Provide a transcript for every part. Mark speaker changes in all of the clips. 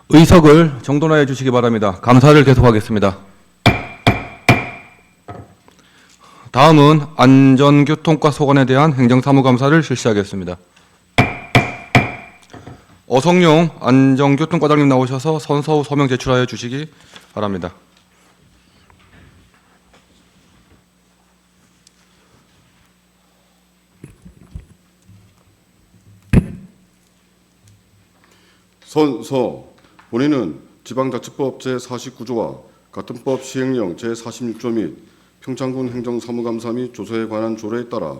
Speaker 1: 의석을 정돈하여 주시기 바랍니다. 감사를 계속하겠습니다. 다음은 안전교통과 소관에 대한 행정사무감사를 실시하겠습니다. 어성용 안전교통과장님 나오셔서 선서 후 서명 제출하여 주시기 바랍니다.
Speaker 2: 선서. 본인은 지방자치법 제49조와 같은 법 시행령 제46조 및 평창군 행정사무감사 및 조서에 관한 조례에 따라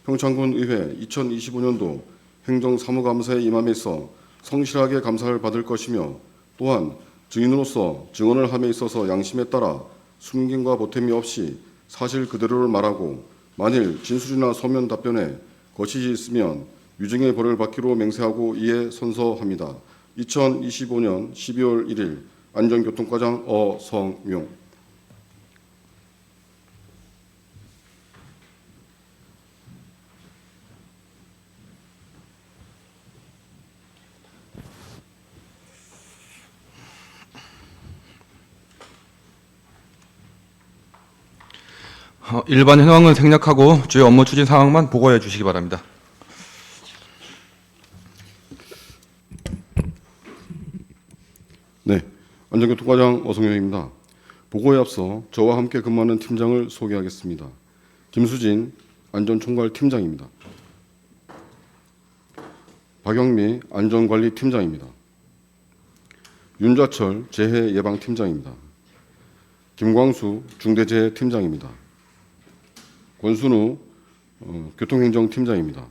Speaker 2: 평창군 의회 2025년도 행정사무감사에 임함에 있어 성실하게 감사를 받을 것이며, 또한 증인으로서 증언을 함에 있어서 양심에 따라 숨김과 보탬이 없이 사실 그대로를 말하고, 만일 진술이나 서면 답변에 거짓이 있으면 유증의 벌을 받기로 맹세하고 이에 선서합니다. 2025년 12월 1일 안전교통과장 어성용.
Speaker 1: 일반 현황은 생략하고 주요 업무 추진 사항만 보고해 주시기 바랍니다.
Speaker 2: 네, 안전교통과장 어성용입니다. 보고에 앞서 저와 함께 근무하는 팀장을 소개하겠습니다. 김수진 안전총괄팀장입니다. 박영미 안전관리팀장입니다. 윤자철 재해예방팀장입니다. 김광수 중대재해팀장입니다. 권순우 교통행정팀장입니다.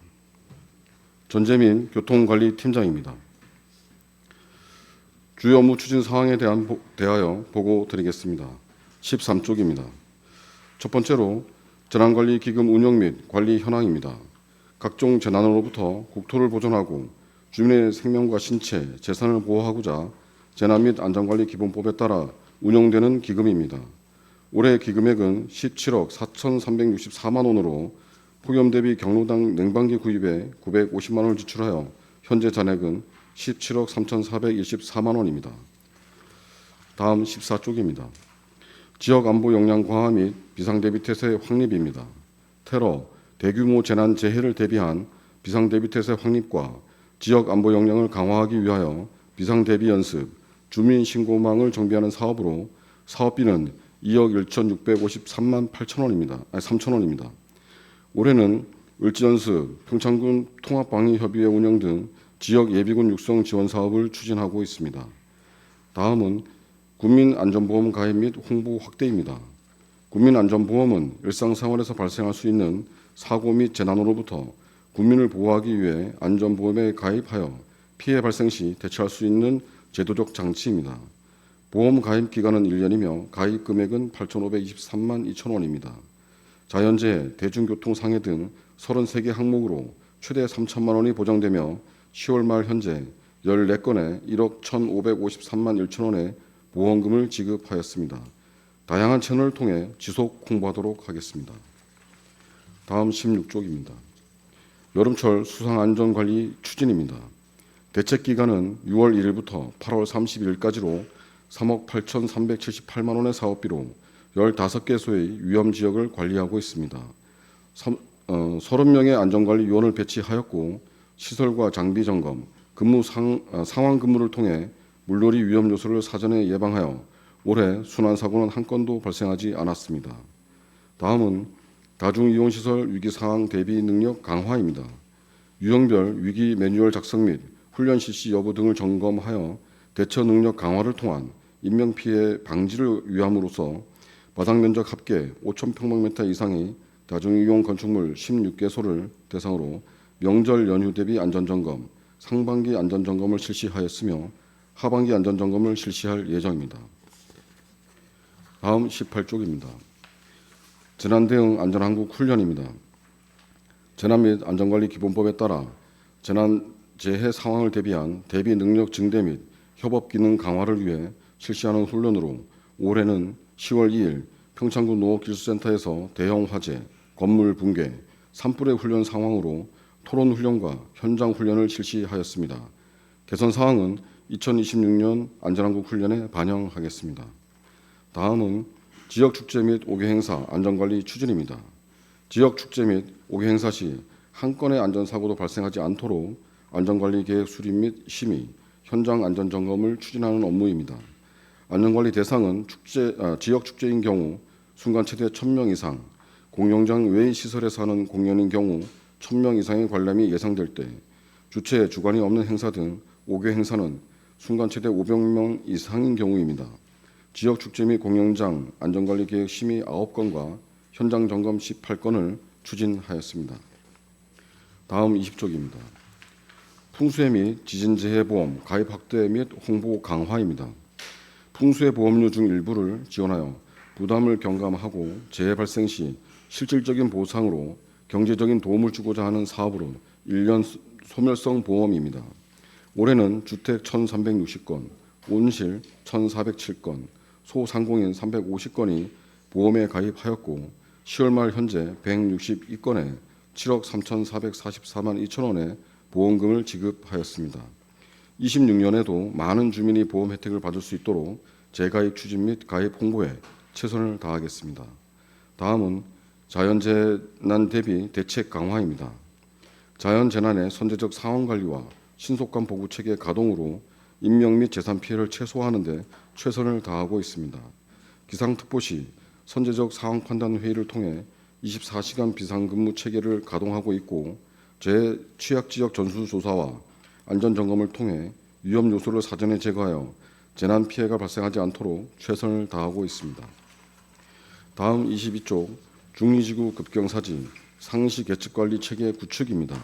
Speaker 2: 전재민 교통관리팀장입니다. 주요 업무 추진 사항에 대하여 보고 드리겠습니다. 13쪽입니다. 첫 번째로 재난관리기금 운영 및 관리 현황입니다. 각종 재난으로부터 국토를 보존하고 주민의 생명과 신체, 재산을 보호하고자 재난 및 안전관리기본법에 따라 운영되는 기금입니다. 올해 기금액은 17억 4,364만 원으로 폭염 대비 경로당 냉방기 구입에 950만 원을 지출하여 현재 잔액은 17억 3,424만 원입니다. 다음 14쪽입니다. 지역 안보 역량 강화 및 비상대비태세 확립입니다. 테러, 대규모 재난 재해를 대비한 비상대비태세 확립과 지역 안보 역량을 강화하기 위하여 비상대비 연습, 주민신고망을 정비하는 사업으로 사업비는 2억 1,653만 3천 원입니다. 올해는 을지연습, 평창군 통합방위협의회 운영 등 지역 예비군 육성 지원 사업을 추진하고 있습니다. 다음은 국민안전보험 가입 및 홍보 확대입니다. 국민안전보험은 일상생활에서 발생할 수 있는 사고 및 재난으로부터 국민을 보호하기 위해 안전보험에 가입하여 피해 발생 시 대처할 수 있는 제도적 장치입니다. 보험 가입 기간은 1년이며 가입 금액은 8,523만 2천 원입니다. 자연재해, 대중교통 상해 등 33개 항목으로 최대 3천만 원이 보장되며 10월 말 현재 14건에 1억 1,553만 1천 원의 보험금을 지급하였습니다. 다양한 채널을 통해 지속 홍보하도록 하겠습니다. 다음 16쪽입니다. 여름철 수상안전관리 추진입니다. 대책기간은 6월 1일부터 8월 31일까지로 3억 8,378만 원의 사업비로 15개소의 위험지역을 관리하고 있습니다. 30명의 안전관리 요원을 배치하였고, 시설과 장비 점검, 상황 근무를 통해 물놀이 위험 요소를 사전에 예방하여 올해 순환사고는 한 건도 발생하지 않았습니다. 다음은 다중이용시설 위기상황 대비 능력 강화입니다. 유형별 위기 매뉴얼 작성 및 훈련 실시 여부 등을 점검하여 대처 능력 강화를 통한 인명피해 방지를 위함으로써 바닥면적 합계 5,000평방미터 이상의 다중이용 건축물 16개소를 대상으로 명절 연휴 대비 안전점검, 상반기 안전점검을 실시하였으며 하반기 안전점검을 실시할 예정입니다. 다음 18쪽입니다. 재난대응 안전항국 훈련입니다. 재난 및 안전관리기본법에 따라 재난 재해 상황을 대비한 대비 능력 증대 및 협업 기능 강화를 위해 실시하는 훈련으로 올해는 10월 2일 평창군 농업기술센터에서 대형 화재, 건물 붕괴, 산불의 훈련 상황으로 토론 훈련과 현장 훈련을 실시하였습니다. 개선 사항은 2026년 안전한국 훈련에 반영하겠습니다. 다음은 지역축제 및 5개 행사 안전관리 추진입니다. 지역축제 및 5개 행사 시 한 건의 안전사고도 발생하지 않도록 안전관리 계획 수립 및 심의, 현장 안전점검을 추진하는 업무입니다. 안전관리 대상은 지역축제인 경우 순간 최대 1,000명 이상, 공연장 외의 시설에서 하는 공연인 경우 1,000명 이상의 관람이 예상될 때, 주최 주관이 없는 행사 등 5개 행사는 순간 최대 500명 이상인 경우입니다. 지역축제 및 공연장 안전관리 계획 심의 9건과 현장 점검 18건을 추진하였습니다. 다음 20쪽입니다. 풍수해 및 지진재해 보험 가입 확대 및 홍보 강화입니다. 풍수해 보험료 중 일부를 지원하여 부담을 경감하고 재해 발생 시 실질적인 보상으로 경제적인 도움을 주고자 하는 사업으로 1년 소멸성 보험입니다. 올해는 주택 1,360건, 온실 1,407건, 소상공인 350건이 보험에 가입하였고 10월 말 현재 162건에 7억 3,444만 2천 원의 보험금을 지급하였습니다. 26년에도 많은 주민이 보험 혜택을 받을 수 있도록 재가입 추진 및 가입 홍보에 최선을 다하겠습니다. 다음은 자연재난 대비 대책 강화입니다. 자연재난의 선제적 상황관리와 신속한 보고 체계 가동으로 인명 및 재산 피해를 최소화하는 데 최선을 다하고 있습니다. 기상특보 시 선제적 상황 판단 회의를 통해 24시간 비상근무 체계를 가동하고 있고 취약지역 전수조사와 안전점검을 통해 위험 요소를 사전에 제거하여 재난 피해가 발생하지 않도록 최선을 다하고 있습니다. 다음 22쪽 중리지구 급경사지 상시 계측관리 체계 구축입니다.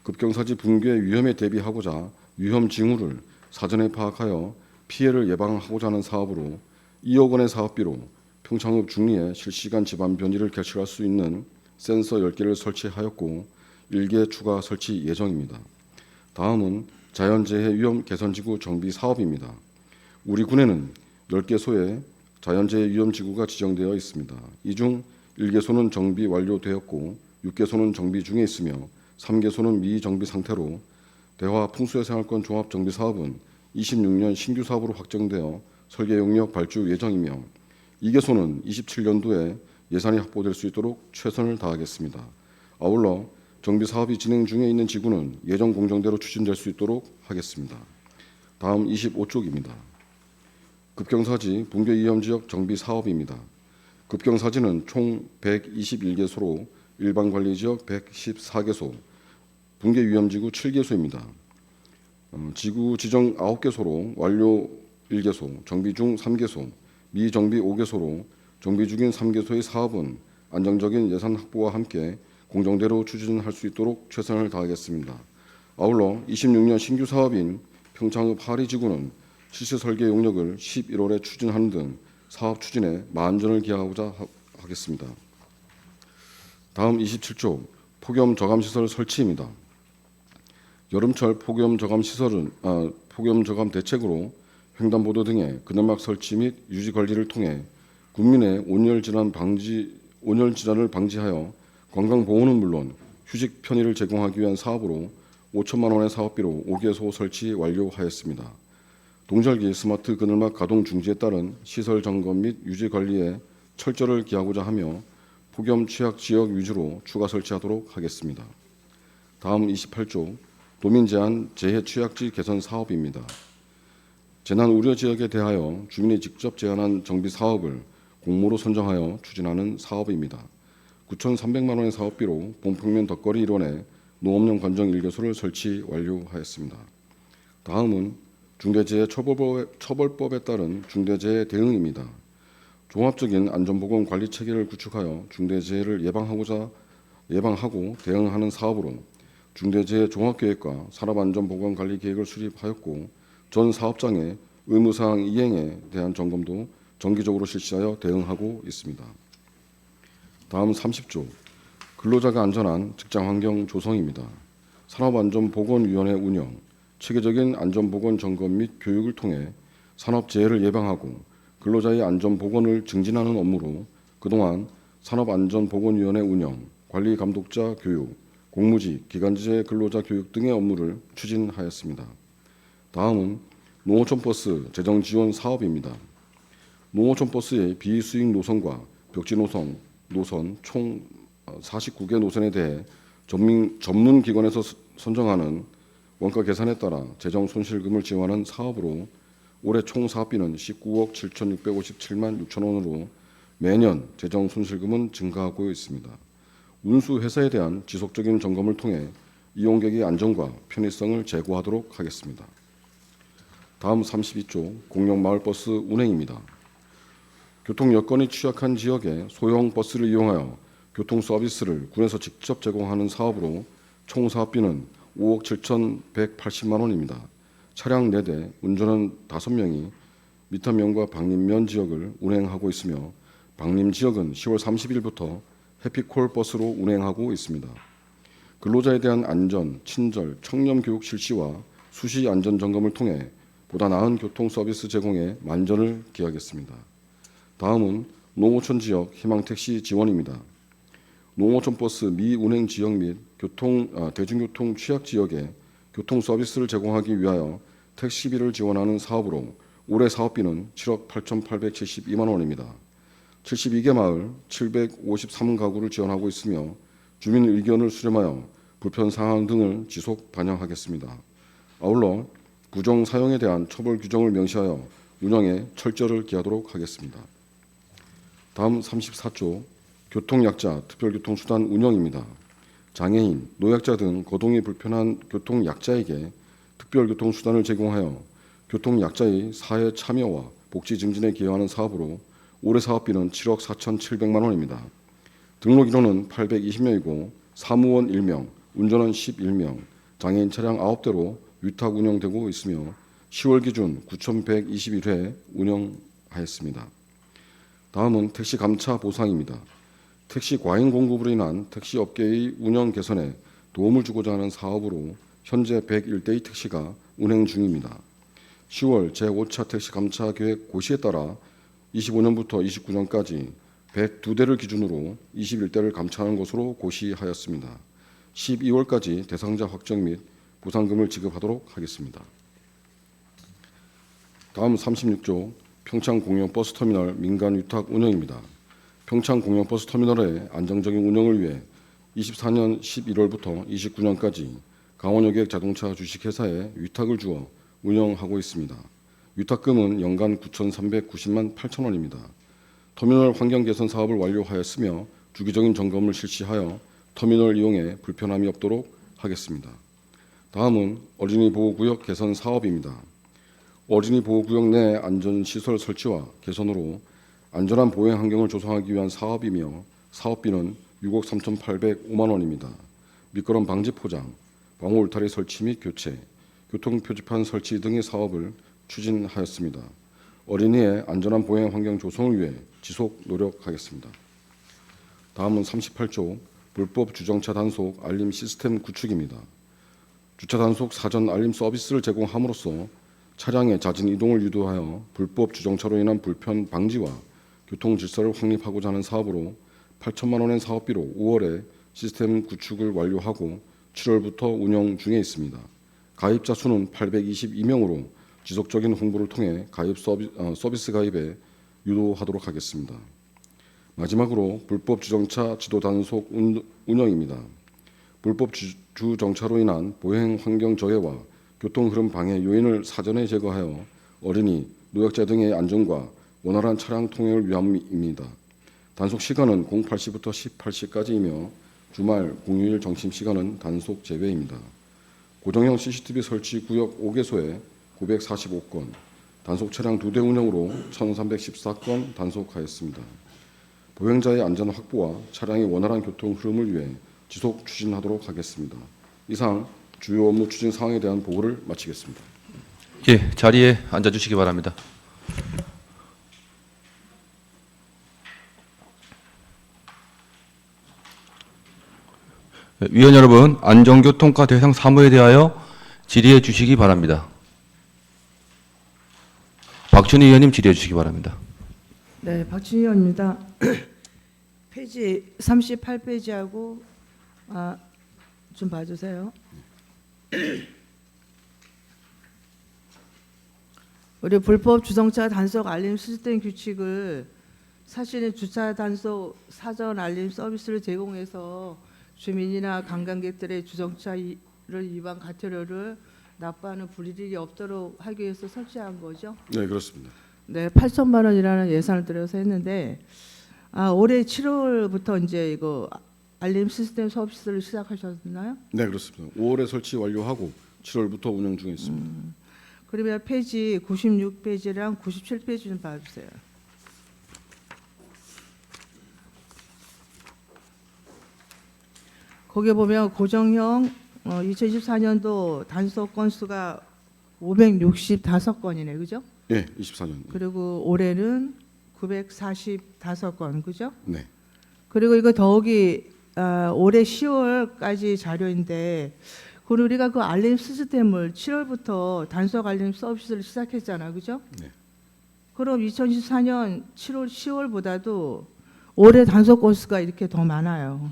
Speaker 2: 급경사지 붕괴 위험에 대비하고자 위험 징후를 사전에 파악하여 피해를 예방하고자 하는 사업으로 2억 원의 사업비로 평창읍 중리에 실시간 지반 변이를 개출할 수 있는 센서 10개를 설치하였고 1개 추가 설치 예정입니다. 다음은 자연재해 위험 개선지구 정비 사업입니다. 우리 군에는 10개소의 자연재해 위험지구가 지정되어 있습니다. 이 중 1개소는 정비 완료되었고 6개소는 정비 중에 있으며 3개소는 미정비 상태로 대화 풍수해생활권 종합정비사업은 26년 신규 사업으로 확정되어 설계 용역 발주 예정이며 2개소는 27년도에 예산이 확보될 수 있도록 최선을 다하겠습니다. 아울러 정비 사업이 진행 중에 있는 지구는 예정 공정대로 추진될 수 있도록 하겠습니다. 다음 25쪽입니다. 급경사지 붕괴 위험지역 정비 사업입니다. 급경사지는 총 121개소로 일반관리지역 114개소, 붕괴 위험지구 7개소입니다. 지구 지정 9개소로 완료 1개소, 정비 중 3개소, 미정비 5개소로 정비 중인 3개소의 사업은 안정적인 예산 확보와 함께 공정대로 추진할 수 있도록 최선을 다하겠습니다. 아울러 26년 신규 사업인 평창읍 하리지구는 실시 설계 용역을 11월에 추진하는 등 사업 추진에 만전을 기하고자 하겠습니다. 다음 27조 폭염 저감시설 설치입니다. 여름철 폭염 저감 대책으로 횡단보도 등의 그늘막 설치 및 유지 관리를 통해 국민의 온열 질환을 방지하여 건강 보호는 물론 휴식 편의를 제공하기 위한 사업으로 5천만 원의 사업비로 5개소 설치 완료하였습니다. 동절기 스마트 그늘막 가동 중지에 따른 시설 점검 및 유지 관리에 철저를 기하고자 하며 폭염 취약 지역 위주로 추가 설치하도록 하겠습니다. 다음 28조 도민 제한 재해 취약지 개선 사업입니다. 재난 우려 지역에 대하여 주민이 직접 제안한 정비 사업을 공모로 선정하여 추진하는 사업입니다. 9,300만 원의 사업비로 봉평면 덕거리 일원에 농업용 관정 1개소를 설치 완료하였습니다. 다음은 중대재해 처벌법에 따른 중대재해 대응입니다. 종합적인 안전보건 관리 체계를 구축하여 중대재해를 예방하고 대응하는 사업으로 중대재해 종합계획과 산업안전보건관리 계획을 수립하였고 전 사업장의 의무사항 이행에 대한 점검도 정기적으로 실시하여 대응하고 있습니다. 다음 30조 근로자가 안전한 직장환경 조성입니다. 산업안전보건위원회 운영, 체계적인 안전보건 점검 및 교육을 통해 산업재해를 예방하고 근로자의 안전보건을 증진하는 업무로 그동안 산업안전보건위원회 운영, 관리감독자 교육, 공무직, 기간제 근로자 교육 등의 업무를 추진하였습니다. 다음은 농어촌버스 재정 지원 사업입니다. 농어촌버스의 비수익 노선과 벽지 노선 총 49개 노선에 대해 전문 기관에서 선정하는 원가 계산에 따라 재정 손실금을 지원하는 사업으로 올해 총 사업비는 19억 7,657만 6천 원으로 매년 재정 손실금은 증가하고 있습니다. 운수 회사에 대한 지속적인 점검을 통해 이용객의 안전과 편의성을 제고하도록 하겠습니다. 다음 32조 공영마을버스 운행입니다. 교통 여건이 취약한 지역에 소형 버스를 이용하여 교통 서비스를 군에서 직접 제공하는 사업으로 총 사업비는 5억 7,180만 원입니다. 차량 4대, 운전원 5명이 미타면과 방림면 지역을 운행하고 있으며 방림 지역은 10월 30일부터 해피콜 버스로 운행하고 있습니다. 근로자에 대한 안전, 친절, 청렴 교육 실시와 수시 안전 점검을 통해 보다 나은 교통 서비스 제공에 만전을 기하겠습니다. 다음은 농어촌 지역 희망택시 지원입니다. 농어촌 버스 미운행 지역 및 대중교통 취약 지역에 교통 서비스를 제공하기 위하여 택시비를 지원하는 사업으로 올해 사업비는 7억 8,872만 원입니다. 72개 마을 753가구를 지원하고 있으며 주민 의견을 수렴하여 불편 사항 등을 지속 반영하겠습니다. 아울러 부정 사용에 대한 처벌 규정을 명시하여 운영에 철저를 기하도록 하겠습니다. 다음 34조 교통약자 특별교통수단 운영입니다. 장애인, 노약자 등 거동이 불편한 교통약자에게 특별교통수단을 제공하여 교통약자의 사회 참여와 복지 증진에 기여하는 사업으로 올해 사업비는 7억 4,700만 원입니다. 등록 인원은 820명이고 사무원 1명, 운전원 11명, 장애인 차량 9대로 위탁 운영되고 있으며 10월 기준 9,121회 운영하였습니다. 다음은 택시 감차 보상입니다. 택시 과잉 공급으로 인한 택시 업계의 운영 개선에 도움을 주고자 하는 사업으로 현재 101대의 택시가 운행 중입니다. 10월 제5차 택시 감차 계획 고시에 따라 25년부터 29년까지 102대를 기준으로 21대를 감차하는 것으로 고시하였습니다. 12월까지 대상자 확정 및 보상금을 지급하도록 하겠습니다. 다음 36조 평창공영버스터미널 민간 위탁 운영입니다. 평창공영버스터미널의 안정적인 운영을 위해 24년 11월부터 29년까지 강원여객 자동차 주식회사에 위탁을 주어 운영하고 있습니다. 위탁금은 연간 9,390만 8천 원입니다. 터미널 환경 개선 사업을 완료하였으며 주기적인 점검을 실시하여 터미널 이용에 불편함이 없도록 하겠습니다. 다음은 어린이 보호구역 개선 사업입니다. 어린이 보호구역 내 안전시설 설치와 개선으로 안전한 보행 환경을 조성하기 위한 사업이며 사업비는 6억 3,805만 원입니다. 미끄럼 방지 포장, 방호 울타리 설치 및 교체, 교통 표지판 설치 등의 사업을 추진하였습니다. 어린이의 안전한 보행 환경 조성을 위해 지속 노력하겠습니다. 다음은 38조 불법 주정차 단속 알림 시스템 구축입니다. 주차 단속 사전 알림 서비스를 제공함으로써 차량의 잦은 이동을 유도하여 불법 주정차로 인한 불편 방지와 교통 질서를 확립하고자 하는 사업으로 8천만 원의 사업비로 5월에 시스템 구축을 완료하고 7월부터 운영 중에 있습니다. 가입자 수는 822명으로 지속적인 홍보를 통해 가입 서비스 가입에 유도하도록 하겠습니다. 마지막으로 불법 주정차 지도 단속 운영입니다. 불법 주정차로 인한 보행 환경 저해와 교통 흐름 방해 요인을 사전에 제거하여 어린이, 노약자 등의 안전과 원활한 차량 통행을 위함입니다. 단속 시간은 08시부터 18시까지이며 주말, 공휴일 점심시간은 단속 제외입니다. 고정형 CCTV 설치 구역 5개소에 945건, 단속 차량 2대 운영으로 1,314건 단속하였습니다. 보행자의 안전 확보와 차량의 원활한 교통 흐름을 위해 지속 추진하도록 하겠습니다. 이상 주요 업무 추진 사항에 대한 보고를 마치겠습니다.
Speaker 1: 예, 자리에 앉아주시기 바랍니다. 위원 여러분, 안전교통과 대상 사무에 대하여 질의해 주시기 바랍니다. 박준희 의원님 질의해 주시기 바랍니다.
Speaker 3: 네, 박준희 의원입니다. 페이지 38페이지하고 좀 봐주세요. 우리 불법 주정차 단속 알림 시스템 규칙을 사실은 주차 단속 사전 알림 서비스를 제공해서 주민이나 관광객들의 주정차를 위반 과태료를 납부하는 불이익이 없도록 하기 위해서 설치한 거죠.
Speaker 2: 네, 그렇습니다.
Speaker 3: 네, 8천만 원이라는 예산을 들여서 했는데 올해 7월부터 이제 이거 알림 시스템 서비스를 시작하셨나요?
Speaker 2: 네, 그렇습니다. 5월에 설치 완료하고 7월부터 운영 중에 있습니다.
Speaker 3: 그러면 페이지 96페이지랑 97페이지 좀 봐주세요. 거기에 보면 고정형 2024년도 단속 건수가 565건이네, 그죠?
Speaker 2: 네, 24년.
Speaker 3: 그리고 올해는 945건, 그죠?
Speaker 2: 네.
Speaker 3: 그리고 이거 더욱이 올해 10월까지 자료인데, 그리고 우리가 그 알림 시스템을 7월부터 단속 알림 서비스를 시작했잖아, 그죠?
Speaker 2: 네.
Speaker 3: 그럼 2024년 7월, 10월보다도 올해 단속 건수가 이렇게 더 많아요.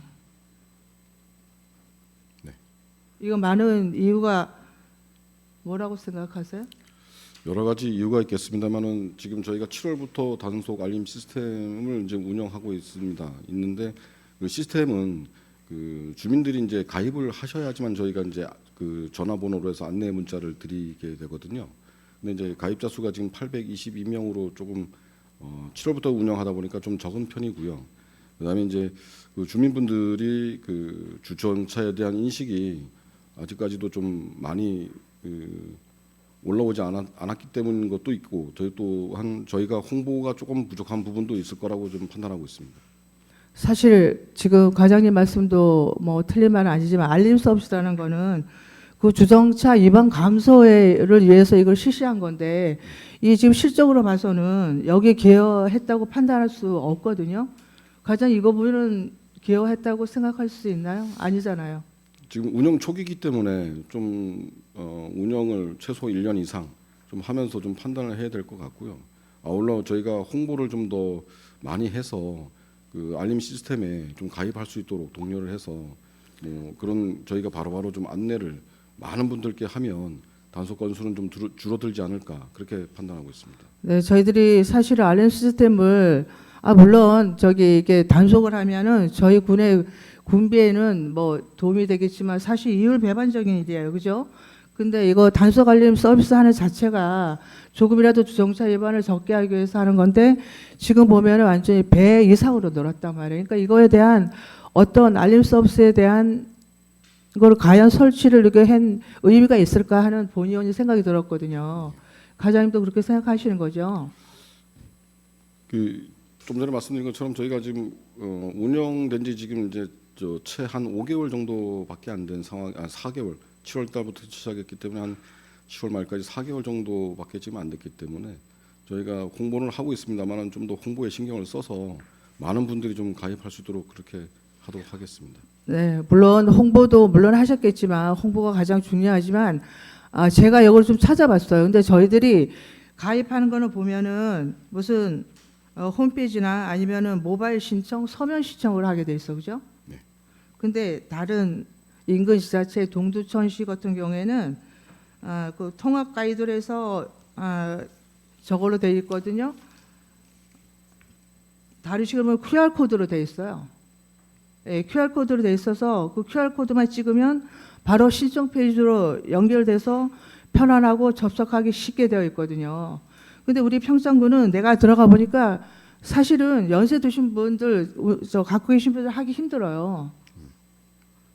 Speaker 2: 네.
Speaker 3: 이거 많은 이유가 뭐라고 생각하세요?
Speaker 2: 여러 가지 이유가 있겠습니다만은 지금 저희가 7월부터 단속 알림 시스템을 이제 운영하고 있는데 그 시스템은 그 주민들이 이제 가입을 하셔야지만 저희가 이제 그 전화번호로 해서 안내 문자를 드리게 되거든요. 근데 이제 가입자 수가 지금 822명으로 조금 7월부터 운영하다 보니까 좀 적은 편이고요. 그다음에 이제 그 주민분들이 그 주정차에 대한 인식이 아직까지도 좀 많이 올라오지 않았기 때문인 것도 있고, 저희 또한 저희가 홍보가 조금 부족한 부분도 있을 거라고 좀 판단하고 있습니다.
Speaker 3: 사실 지금 과장님 말씀도 뭐 틀린 말은 아니지만 알림 서비스라는 거는 그 주정차 위반 감소를 위해서 이걸 실시한 건데, 이 지금 실적으로 봐서는 여기 기여했다고 판단할 수 없거든요. 과장님 이거 보면 기여했다고 생각할 수 있나요? 아니잖아요.
Speaker 2: 지금 운영 초기이기 때문에 좀 운영을 최소 1년 이상 좀 하면서 좀 판단을 해야 될 것 같고요. 아울러 저희가 홍보를 좀 더 많이 해서 그 알림 시스템에 좀 가입할 수 있도록 독려를 해서 그런 저희가 바로바로 좀 안내를 많은 분들께 하면 단속 건수는 좀 줄어들지 않을까 그렇게 판단하고 있습니다.
Speaker 3: 네, 저희들이 사실 알림 시스템을 물론 이게 단속을 하면은 저희 군의 군비에는 뭐 도움이 되겠지만 사실 이율배반적인 일이에요, 그죠? 근데 이거 단속 알림 서비스 하는 자체가 조금이라도 주정차 위반을 적게 하기 위해서 하는 건데, 지금 보면은 완전히 배 이상으로 늘었단 말이에요. 그러니까 이거에 대한 어떤 알림 서비스에 대한 이걸 과연 설치를 이렇게 한 의미가 있을까 하는 본의원이 생각이 들었거든요. 과장님도 그렇게 생각하시는 거죠?
Speaker 2: 좀 전에 말씀드린 것처럼 저희가 지금 운영된 지 지금 이제 채 한 5개월 정도밖에 안 된 상황, 4개월, 7월 달부터 시작했기 때문에 한 10월 말까지 4개월 정도밖에 지금 안 됐기 때문에 저희가 홍보를 하고 있습니다만은 좀 더 홍보에 신경을 써서 많은 분들이 좀 가입할 수 있도록 그렇게 하도록 하겠습니다.
Speaker 3: 네, 물론 홍보도 물론 하셨겠지만 홍보가 가장 중요하지만 제가 이걸 좀 찾아봤어요. 근데 저희들이 가입하는 거는 보면은 무슨 홈페이지나 아니면은 모바일 신청, 서면 신청을 하게 돼 있어, 그죠?
Speaker 2: 네.
Speaker 3: 근데 다른 인근 지자체 동두천시 같은 경우에는 그 통합 가이드에서 저걸로 돼 있거든요. 다르시게 보면 QR 코드로 돼 있어요. 예, QR 코드로 돼 있어서 그 QR 코드만 찍으면 바로 신청 페이지로 연결돼서 편안하고 접속하기 쉽게 되어 있거든요. 근데 우리 평창군은 내가 들어가 보니까 사실은 연세 드신 분들, 갖고 계신 분들 하기 힘들어요.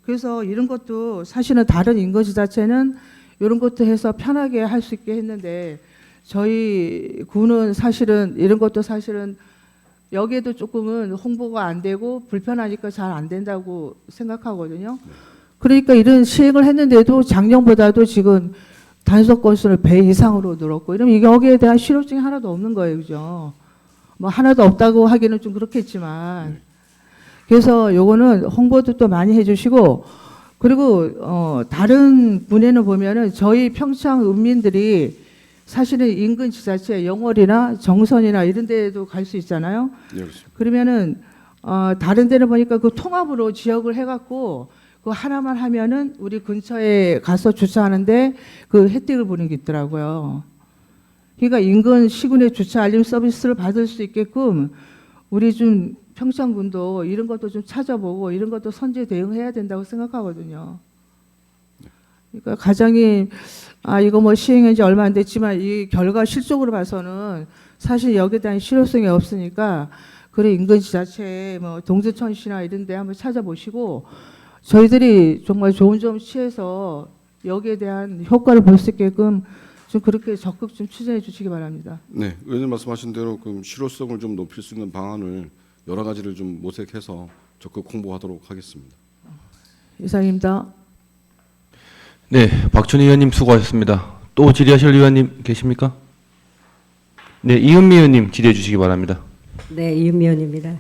Speaker 3: 그래서 이런 것도 사실은 다른 인근지자체는 이런 것도 해서 편하게 할 수 있게 했는데, 저희 군은 사실은 이런 것도 사실은 여기에도 조금은 홍보가 안 되고 불편하니까 잘 안 된다고 생각하거든요. 그러니까 이런 시행을 했는데도 작년보다도 지금 단속 건수를 배 이상으로 늘었고, 이러면 이게 여기에 대한 실효성이 하나도 없는 거예요, 그죠? 뭐 하나도 없다고 하기는 좀 그렇겠지만, 그래서 요거는 홍보도 또 많이 해주시고, 그리고 다른 분야는 보면은 저희 평창 은민들이 사실은 인근 지자체 영월이나 정선이나 이런 데도 갈 수 있잖아요.
Speaker 2: 네, 그렇습니다.
Speaker 3: 그러면은 다른 데는 보니까 그 통합으로 지역을 해갖고 그 하나만 하면은 우리 근처에 가서 주차하는데 그 혜택을 보는 게 있더라고요. 그러니까 인근 시군의 주차 알림 서비스를 받을 수 있게끔 우리 좀 평창군도 이런 것도 좀 찾아보고 이런 것도 선제 대응해야 된다고 생각하거든요. 그러니까 가장이 이거 뭐 시행한 지 얼마 안 됐지만 이 결과 실적으로 봐서는 사실 여기에 대한 실효성이 없으니까 그래 인근 지자체에 뭐 동두천시나 이런 데 한번 찾아보시고 저희들이 정말 좋은 점 취해서 여기에 대한 효과를 볼 수 있게끔 좀 그렇게 적극 좀 추진해 주시기 바랍니다.
Speaker 2: 네, 의원님 말씀하신 대로 그 실효성을 좀 높일 수 있는 방안을 여러 가지를 좀 모색해서 적극 홍보하도록 하겠습니다.
Speaker 3: 이상입니다.
Speaker 1: 네, 박준희 의원님 수고하셨습니다. 또 질의하실 의원님 계십니까? 네, 이은미 의원님 질의해 주시기 바랍니다.
Speaker 4: 네, 이은미 의원입니다.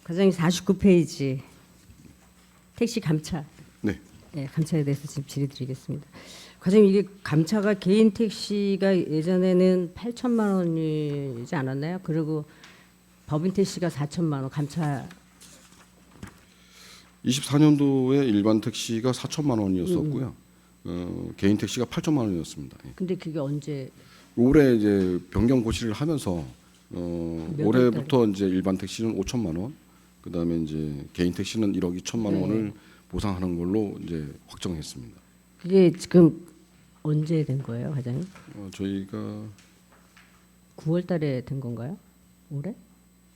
Speaker 4: 과장님 49페이지 택시 감차.
Speaker 2: 네.
Speaker 4: 네, 감차에 대해서 지금 질의드리겠습니다. 과장님 이게 감차가 개인 택시가 예전에는 8천만 원이지 않았나요? 그리고 법인 택시가 4천만 원 감차.
Speaker 2: 24년도에 일반 택시가 4천만 원이었었고요. 개인 택시가 8천만 원이었습니다. 예.
Speaker 4: 근데 그게 언제?
Speaker 2: 올해 이제 변경 고시를 하면서
Speaker 4: 몇
Speaker 2: 올해부터 이제 일반 택시는 5천만 원, 그다음에 이제 개인 택시는 1억 2천만 원을 보상하는 걸로 이제 확정했습니다.
Speaker 4: 그게 지금 언제 된 거예요, 과장님?
Speaker 2: 저희가
Speaker 4: 9월달에 된 건가요? 올해?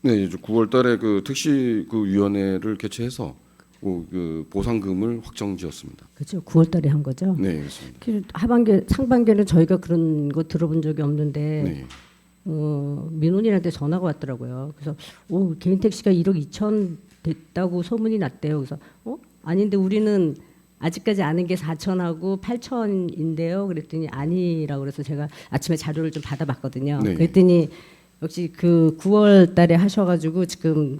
Speaker 2: 네, 이제 9월달에 그 택시 그 위원회를 개최해서 그 보상금을 확정지었습니다.
Speaker 4: 그렇죠. 9월달에 한 거죠.
Speaker 2: 네, 그렇습니다.
Speaker 4: 그 하반기, 상반기에는 저희가 그런 거 들어본 적이 없는데
Speaker 2: 네.
Speaker 4: 민원인한테 전화가 왔더라고요. 그래서 개인 택시가 1억 2천 됐다고 소문이 났대요. 그래서 아닌데 우리는 아직까지 아는 게 4천하고 8천인데요. 그랬더니 아니라고 그래서 제가 아침에 자료를 좀 받아봤거든요.
Speaker 2: 네.
Speaker 4: 그랬더니 역시 그 9월달에 하셔가지고 지금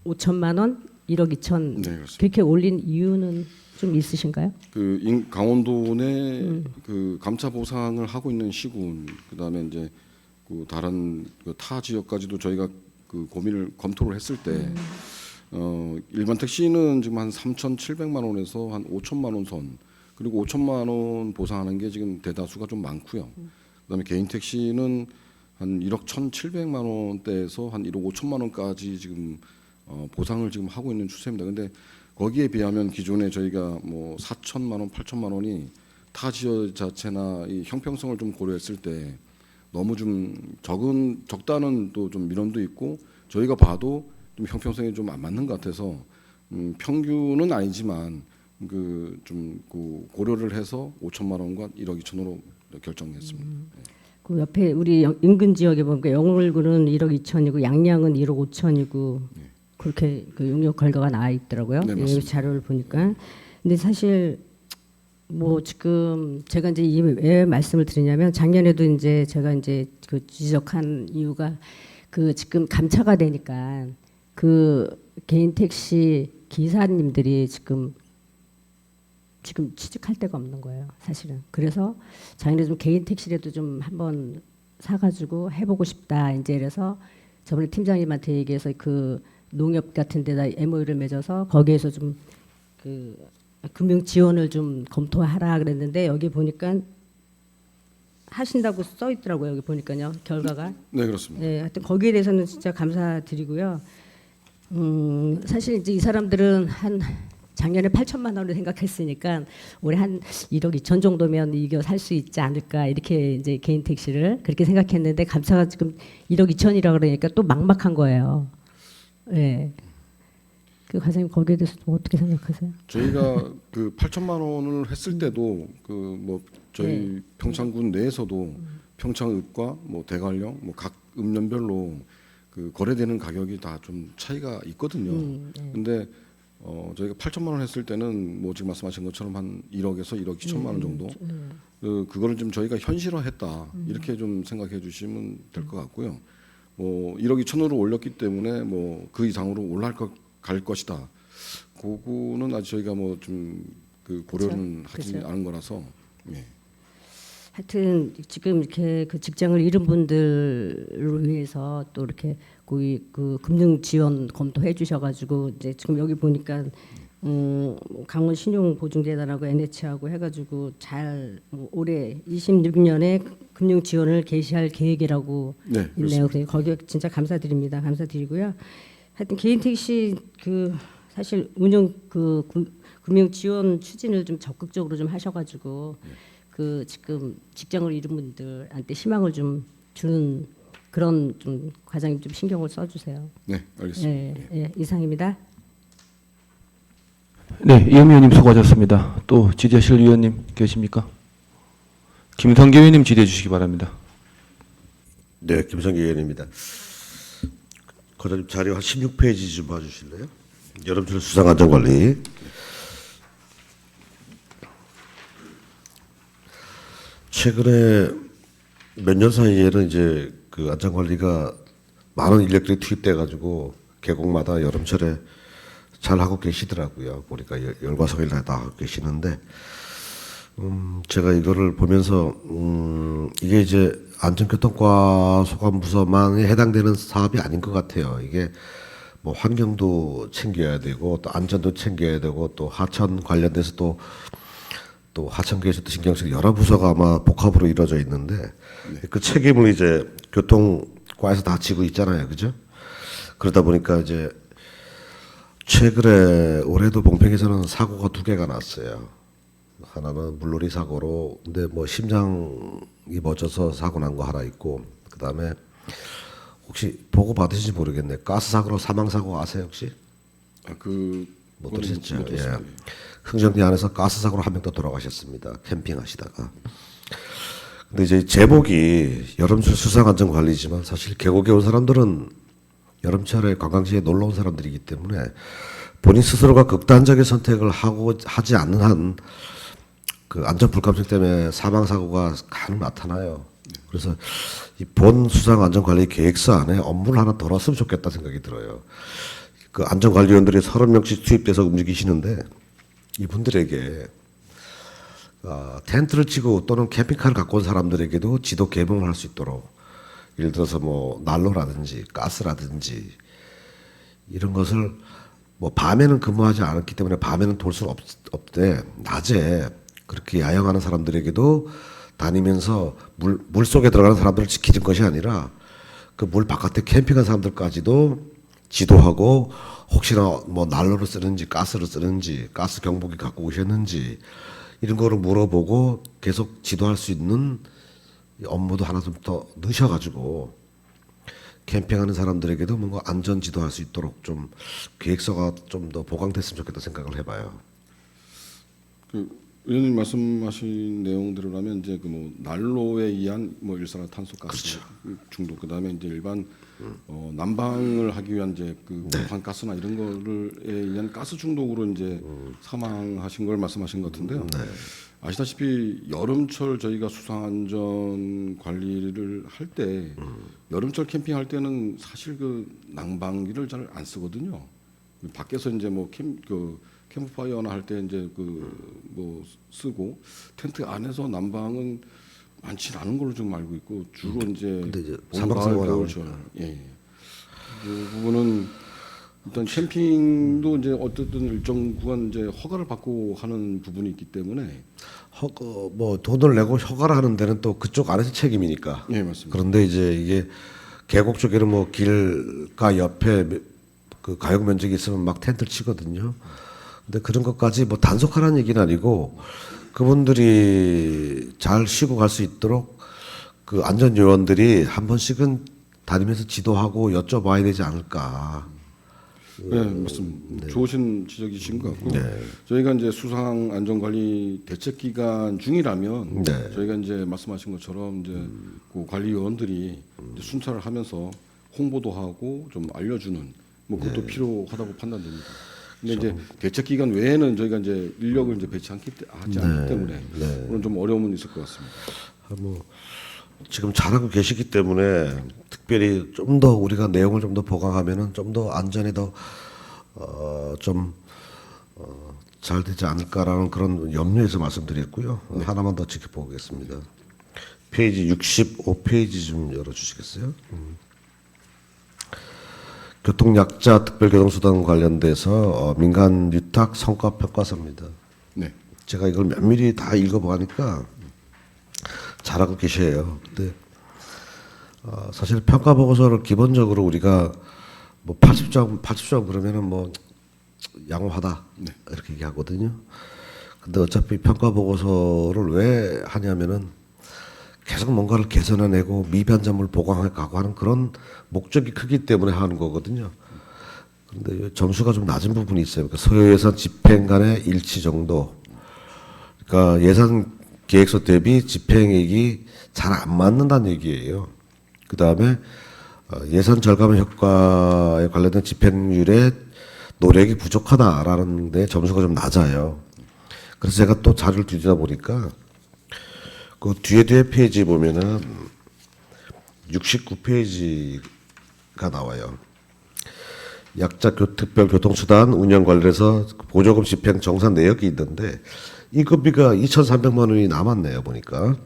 Speaker 4: 5천만 원, 1억 2천
Speaker 2: 네, 그렇습니다.
Speaker 4: 그렇게 올린 이유는 좀 있으신가요?
Speaker 2: 그 강원도 내 그 감차 보상을 하고 있는 시군, 그다음에 이제 그 다른 그 타 지역까지도 저희가 그 고민을 검토를 했을 때 일반 택시는 지금 한 3,700만 원에서 한 5천만 원 선, 그리고 5천만 원 보상하는 게 지금 대다수가 좀 많고요. 그다음에 개인 택시는 한 1억 1,700만 원대에서 한 1억 5천만 원까지 지금 보상을 지금 하고 있는 추세입니다. 근데 거기에 비하면 기존에 저희가 뭐 4천만 원, 8천만 원이 타 지역 자체나 이 형평성을 좀 고려했을 때 너무 좀 적다는 또 좀 민원도 있고 저희가 봐도 좀 형평성이 좀 안 맞는 것 같아서 평균은 아니지만 그 좀 그 고려를 해서 5천만 원과 1억 2천으로 결정했습니다.
Speaker 4: 그 옆에 우리 인근 지역에 보니까 영월군은 1억 2천이고 양양은 1억 5천이고 그렇게 그 용역 결과가 나와 있더라고요.
Speaker 2: 네,
Speaker 4: 이
Speaker 2: 맞습니다.
Speaker 4: 자료를 보니까. 근데 사실 뭐 지금 제가 이제 왜 말씀을 드리냐면 작년에도 이제 제가 이제 그 지적한 이유가 그 지금 감차가 되니까 그 개인 택시 기사님들이 지금 취직할 데가 없는 거예요, 사실은. 그래서 작년에 좀 개인 택시라도 좀 한번 사가지고 해보고 싶다. 이제 이래서 저번에 팀장님한테 얘기해서 그 농협 같은 데다 MOU를 맺어서 거기에서 좀 그 금융 지원을 좀 검토하라 그랬는데 여기 보니까 하신다고 써 있더라고요. 여기 보니까요, 결과가.
Speaker 2: 네, 그렇습니다.
Speaker 4: 네, 하여튼 거기에 대해서는 진짜 감사드리고요. 사실 이제 이 사람들은 한 작년에 8천만 원을 생각했으니까 올해 한 1억 2천 정도면 이겨 살 수 있지 않을까 이렇게 이제 개인 택시를 그렇게 생각했는데 감사가 지금 1억 2천이라 그러니까 또 막막한 거예요. 네. 그 과장님 거기에 대해서 좀 어떻게 생각하세요?
Speaker 2: 저희가 그 8천만 원을 했을 때도 그 뭐 저희 평창군 내에서도 평창읍과 뭐 대관령 뭐 각 읍면별로 그 거래되는 가격이 다 좀 차이가 있거든요. 근데 저희가 8천만 원 했을 때는 뭐 지금 말씀하신 것처럼 한 1억에서 1억 2천만 원 정도 그거를 좀 저희가 현실화했다 이렇게 좀 생각해 주시면 될 것 같고요. 뭐 1억 2천으로 올렸기 때문에 뭐 그 이상으로 갈 것이다. 그거는 아직 저희가 뭐 좀 그 고려는 하지
Speaker 4: 그렇죠.
Speaker 2: 않은 거라서. 예.
Speaker 4: 하여튼 지금 이렇게 그 직장을 잃은 분들을 위해서 또 이렇게 그 금융 지원 검토해 주셔가지고 이제 지금 여기 보니까 강원 신용보증재단하고 NH하고 해가지고 잘 올해 26년에 금융 지원을 개시할 계획이라고
Speaker 2: 네,
Speaker 4: 있네요. 그래서 거기에 진짜 감사드립니다. 감사드리고요. 하여튼 개인 택시 그 사실 운영 금융 지원 추진을 좀 적극적으로 좀 하셔가지고 그 지금 직장을 잃은 분들한테 희망을 좀 주는 그런 좀 과장님 좀 신경을 써주세요.
Speaker 2: 네, 알겠습니다.
Speaker 4: 이상입니다.
Speaker 1: 네, 이은미 의원님 수고하셨습니다. 또 질의하실 위원님 계십니까? 김성기 의원님 질의해 주시기 바랍니다.
Speaker 5: 네, 김성기 의원입니다. 과장님 자료 한 16페이지 좀 봐주실래요? 여름철 수상안전관리. 최근에 몇 년 사이에는 이제 그 안전관리가 많은 인력들이 투입돼 가지고 계곡마다 여름철에 잘 하고 계시더라고요. 보니까 열과 성일 다 하고 계시는데 제가 이거를 보면서 이게 이제 안전교통과 소관부서만에 해당되는 사업이 아닌 것 같아요. 이게 뭐 환경도 챙겨야 되고 또 안전도 챙겨야 되고 또 하천 관련돼서 또 하천계에서도 신경 쓰고 여러 부서가 아마 복합으로 이루어져 있는데 그 책임을 이제 교통과에서 다 지고 있잖아요, 그죠? 그러다 보니까 이제 최근에 올해도 봉평에서는 사고가 2개가 났어요. 하나는 물놀이 사고로 근데 뭐 심장이 멎어서 사고 난 거 하나 있고 그다음에 혹시 보고 받으신지 모르겠네. 가스 사고로 사망 사고 아세요 혹시?
Speaker 2: 못
Speaker 5: 들으셨죠? 예. 흥정리 안에서 가스 사고로 한 명 더 돌아가셨습니다. 캠핑하시다가. 근데 이제 제목이 여름철 수상안전관리지만 사실 계곡에 온 사람들은 여름철에 관광지에 놀러 온 사람들이기 때문에 본인 스스로가 극단적인 선택을 하지 않는 한 그 안전 불감증 때문에 사망 사고가 간혹 나타나요. 그래서 이 본 수상 안전관리 계획서 안에 업무를 하나 더 넣었으면 좋겠다 생각이 들어요. 그 안전관리원들이 30명씩 투입돼서 움직이시는데 이분들에게 텐트를 치고 또는 캠핑카를 갖고 온 사람들에게도 지도 개봉을 할 수 있도록 예를 들어서 뭐 난로라든지 가스라든지 이런 것을 뭐 밤에는 근무하지 않았기 때문에 밤에는 돌 수는 없대. 낮에 그렇게 야영하는 사람들에게도 다니면서 물 속에 들어가는 사람들을 지키는 것이 아니라 그 물 바깥에 캠핑한 사람들까지도 지도하고 혹시나 뭐 난로를 쓰는지 가스를 쓰는지 가스 경보기 갖고 오셨는지 이런 거를 물어보고 계속 지도할 수 있는 업무도 하나 좀 더 넣으셔가지고 캠핑하는 사람들에게도 뭔가 안전 지도할 수 있도록 좀 계획서가 좀 더 보강됐으면 좋겠다 생각을 해봐요.
Speaker 2: 의원님 말씀하신 내용대로라면 이제 그 뭐 난로에 의한 뭐 일산화탄소가스 중독 그다음에 이제 일반 난방을 하기 위한 이제 그 부탄가스나 이런 거를에 의한 가스 중독으로 이제 사망하신 걸 말씀하신 것 같은데요. 아시다시피 여름철 저희가 수상안전 관리를 할 때 여름철 캠핑할 때는 사실 그 난방기를 잘 안 쓰거든요. 밖에서 이제 뭐 캠프파이어나 할 때 이제 그 뭐 쓰고 텐트 안에서 난방은 많지 않은 걸로 좀 알고 있고 주로 이제 봄, 가을, 겨울철 그 부분은 일단 캠핑도 이제 어쨌든 일정 구간 이제 허가를 받고 하는 부분이 있기 때문에
Speaker 5: 뭐 돈을 내고 허가를 하는 데는 또 그쪽 안에서 책임이니까.
Speaker 2: 예, 맞습니다.
Speaker 5: 그런데 이제 이게 계곡 쪽에는 뭐 길가 옆에 그 가용 면적이 있으면 막 텐트를 치거든요. 근데 그런 것까지 뭐 단속하라는 얘기는 아니고 그분들이 잘 쉬고 갈 수 있도록 그 안전 요원들이 한 번씩은 다니면서 지도하고 여쭤봐야 되지 않을까.
Speaker 2: 네, 맞습니다. 좋으신 지적이신 것 같고 저희가 이제 수상 안전관리 대책 기간 중이라면 저희가 이제 말씀하신 것처럼 이제 그 관리위원들이 이제 순찰을 하면서 홍보도 하고 좀 알려주는 뭐 그것도 필요하다고 판단됩니다. 근데 이제 대책 기간 외에는 저희가 이제 인력을 이제 배치하지 않기 때문에 오늘 좀 어려움은 있을 것 같습니다.
Speaker 5: 뭐 지금 잘하고 계시기 때문에 특별히 좀 더 우리가 내용을 좀 더 보강하면은 좀 더 안전에 더 잘 되지 않을까라는 그런 염려에서 말씀드렸고요. 하나만 더 지켜보겠습니다. 페이지 65페이지 좀 열어주시겠어요? 교통약자 특별교통수단 관련돼서 민간 위탁 성과평가서입니다.
Speaker 2: 네.
Speaker 5: 제가 이걸 면밀히 다 읽어보니까 잘하고 계셔요. 근데 사실 평가 보고서를 기본적으로 우리가 뭐 80점 그러면은 뭐 양호하다 이렇게 얘기하거든요. 근데 어차피 평가 보고서를 왜 하냐면은 계속 뭔가를 개선해내고 미변점을 보강해 가고 하는 그런 목적이 크기 때문에 하는 거거든요. 그런데 점수가 좀 낮은 부분이 있어요. 그러니까 소요 예산 집행 간의 일치 정도. 그러니까 예산 계획서 대비 집행액이 잘 안 맞는다는 얘기예요. 그 다음에 예산 절감 효과에 관련된 집행률의 노력이 부족하다라는 데 점수가 좀 낮아요. 그래서 제가 또 자료를 뒤지다 보니까 그 뒤에 페이지 보면은 69페이지가 나와요. 약자 특별 교통수단 운영 관련해서 보조금 집행 정산 내역이 있는데 인건비가 2,300만 원이 남았네요 보니까.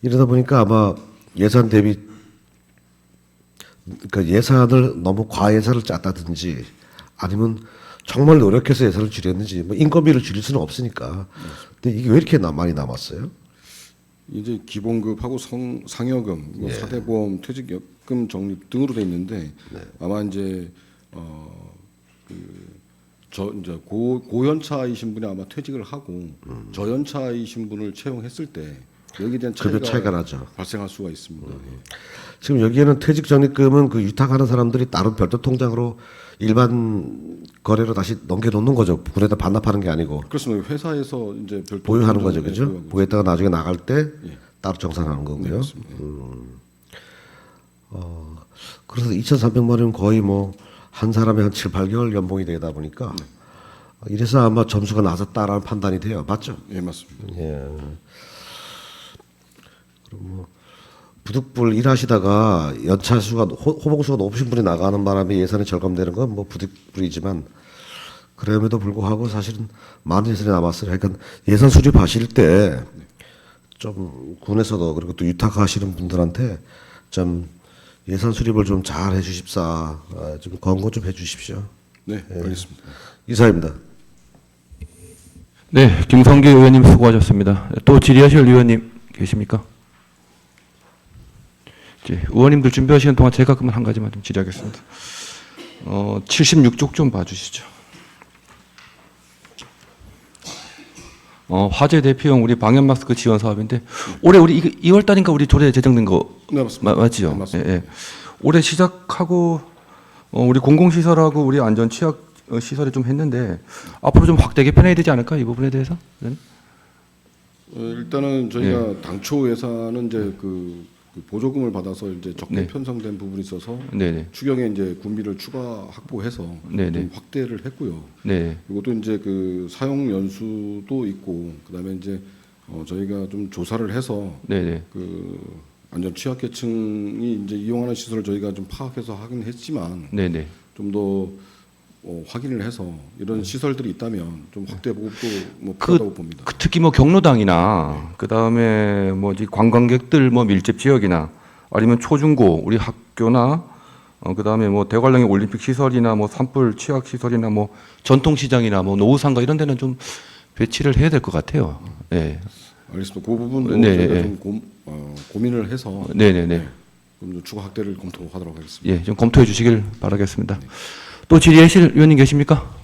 Speaker 5: 이러다 보니까 아마 예산 대비 그러니까 예산을 너무 과예산을 짰다든지 아니면 정말 노력해서 예산을 줄였는지 뭐 인건비를 줄일 수는 없으니까. 근데 이게 왜 이렇게 많이 남았어요?
Speaker 2: 이제 기본급하고 상여금, 뭐 사대보험, 퇴직금 적립 등으로 돼 있는데 아마 이제 이제 고연차이신 분이 아마 퇴직을 하고 저연차이신 분을 채용했을 때 여기에 대한
Speaker 5: 차이가 나죠.
Speaker 2: 발생할 수가 있습니다. 예.
Speaker 5: 지금 여기에는 퇴직 적립금은 그 위탁하는 사람들이 다른 별도 통장으로 일반 거래로 다시 넘겨놓는 거죠. 군에다 반납하는 게 아니고.
Speaker 2: 그렇습니다. 회사에서 이제 별도
Speaker 5: 보유하는 거죠,
Speaker 2: 통장에
Speaker 5: 그죠?
Speaker 2: 보유하고
Speaker 5: 보유했다가 나중에 나갈 때
Speaker 2: 예.
Speaker 5: 따로 정산하는 거고요.
Speaker 2: 네, 맞습니다.
Speaker 5: 그래서 2,300만 원은 거의 뭐 한 사람의 한 7, 8개월 연봉이 되다 보니까 이래서 아마 점수가 낮았다라는 판단이 돼요. 맞죠?
Speaker 2: 예, 맞습니다.
Speaker 5: 예. 그럼 뭐 부득불 일하시다가 연차수가 호봉수가 높으신 분이 나가는 바람에 예산이 절감되는 건 뭐 부득불이지만 그럼에도 불구하고 사실은 많은 예산이 남았어요. 그러니까 예산 수립하실 때 좀 군에서도 그리고 또 위탁하시는 분들한테 좀 예산 수립을 좀 잘 해주십사 좀 권고 좀 해주십시오.
Speaker 2: 네, 알겠습니다.
Speaker 5: 이사입니다.
Speaker 1: 네, 김성기 의원님 수고하셨습니다. 또 질의하실 의원님 계십니까? 이제 의원님들 준비하시는 동안 제가 그러면 한 가지만 좀 질의하겠습니다. 76쪽 좀 봐주시죠. 화재 대피용 우리 방역 마스크 지원 사업인데 올해 우리 2월 달인가 우리 조례 제정된 거
Speaker 2: 네, 맞습니다.
Speaker 1: 맞죠?
Speaker 2: 네, 맞습니다.
Speaker 1: 예, 예. 올해 시작하고 우리 공공시설하고 우리 안전취약 시설에 좀 했는데 앞으로 좀 확대 개편해야 되지 않을까 이 부분에 대해서? 네.
Speaker 2: 일단은 저희가 당초 예산은 이제 그 보조금을 받아서 이제 적게
Speaker 1: 네.
Speaker 2: 편성된 부분이 있어서
Speaker 1: 네네.
Speaker 2: 추경에 이제 군비를 추가 확보해서
Speaker 1: 네네.
Speaker 2: 좀 확대를 했고요.
Speaker 1: 네.
Speaker 2: 그리고 또 이제 그 사용 연수도 있고 그다음에 이제 저희가 좀 조사를 해서
Speaker 1: 네네.
Speaker 2: 그 안전 취약계층이 이제 이용하는 시설을 저희가 좀 파악해서 하긴 했지만
Speaker 1: 네네.
Speaker 2: 좀 더 확인을 해서 이런 시설들이 있다면 좀 확대 보급도 뭐
Speaker 1: 그-
Speaker 2: 필요하다고 봅니다.
Speaker 1: 특히 뭐 경로당이나 그 다음에 뭐 이제 관광객들 뭐 밀집 지역이나 아니면 초중고 우리 학교나 그 다음에 뭐 대관령의 올림픽 시설이나 뭐 산불 취약 시설이나 뭐 전통시장이나 뭐 노후상가 이런 데는 좀 배치를 해야 될 것 같아요. 네.
Speaker 2: 알겠습니다. 그 부분도
Speaker 1: 네,
Speaker 2: 저희가
Speaker 1: 네.
Speaker 2: 좀 고민을 해서
Speaker 1: 네네네.
Speaker 2: 좀 추가 확대를 검토하도록 하겠습니다.
Speaker 1: 예, 좀 검토해 주시길 바라겠습니다. 또 질의하실 의원님 계십니까?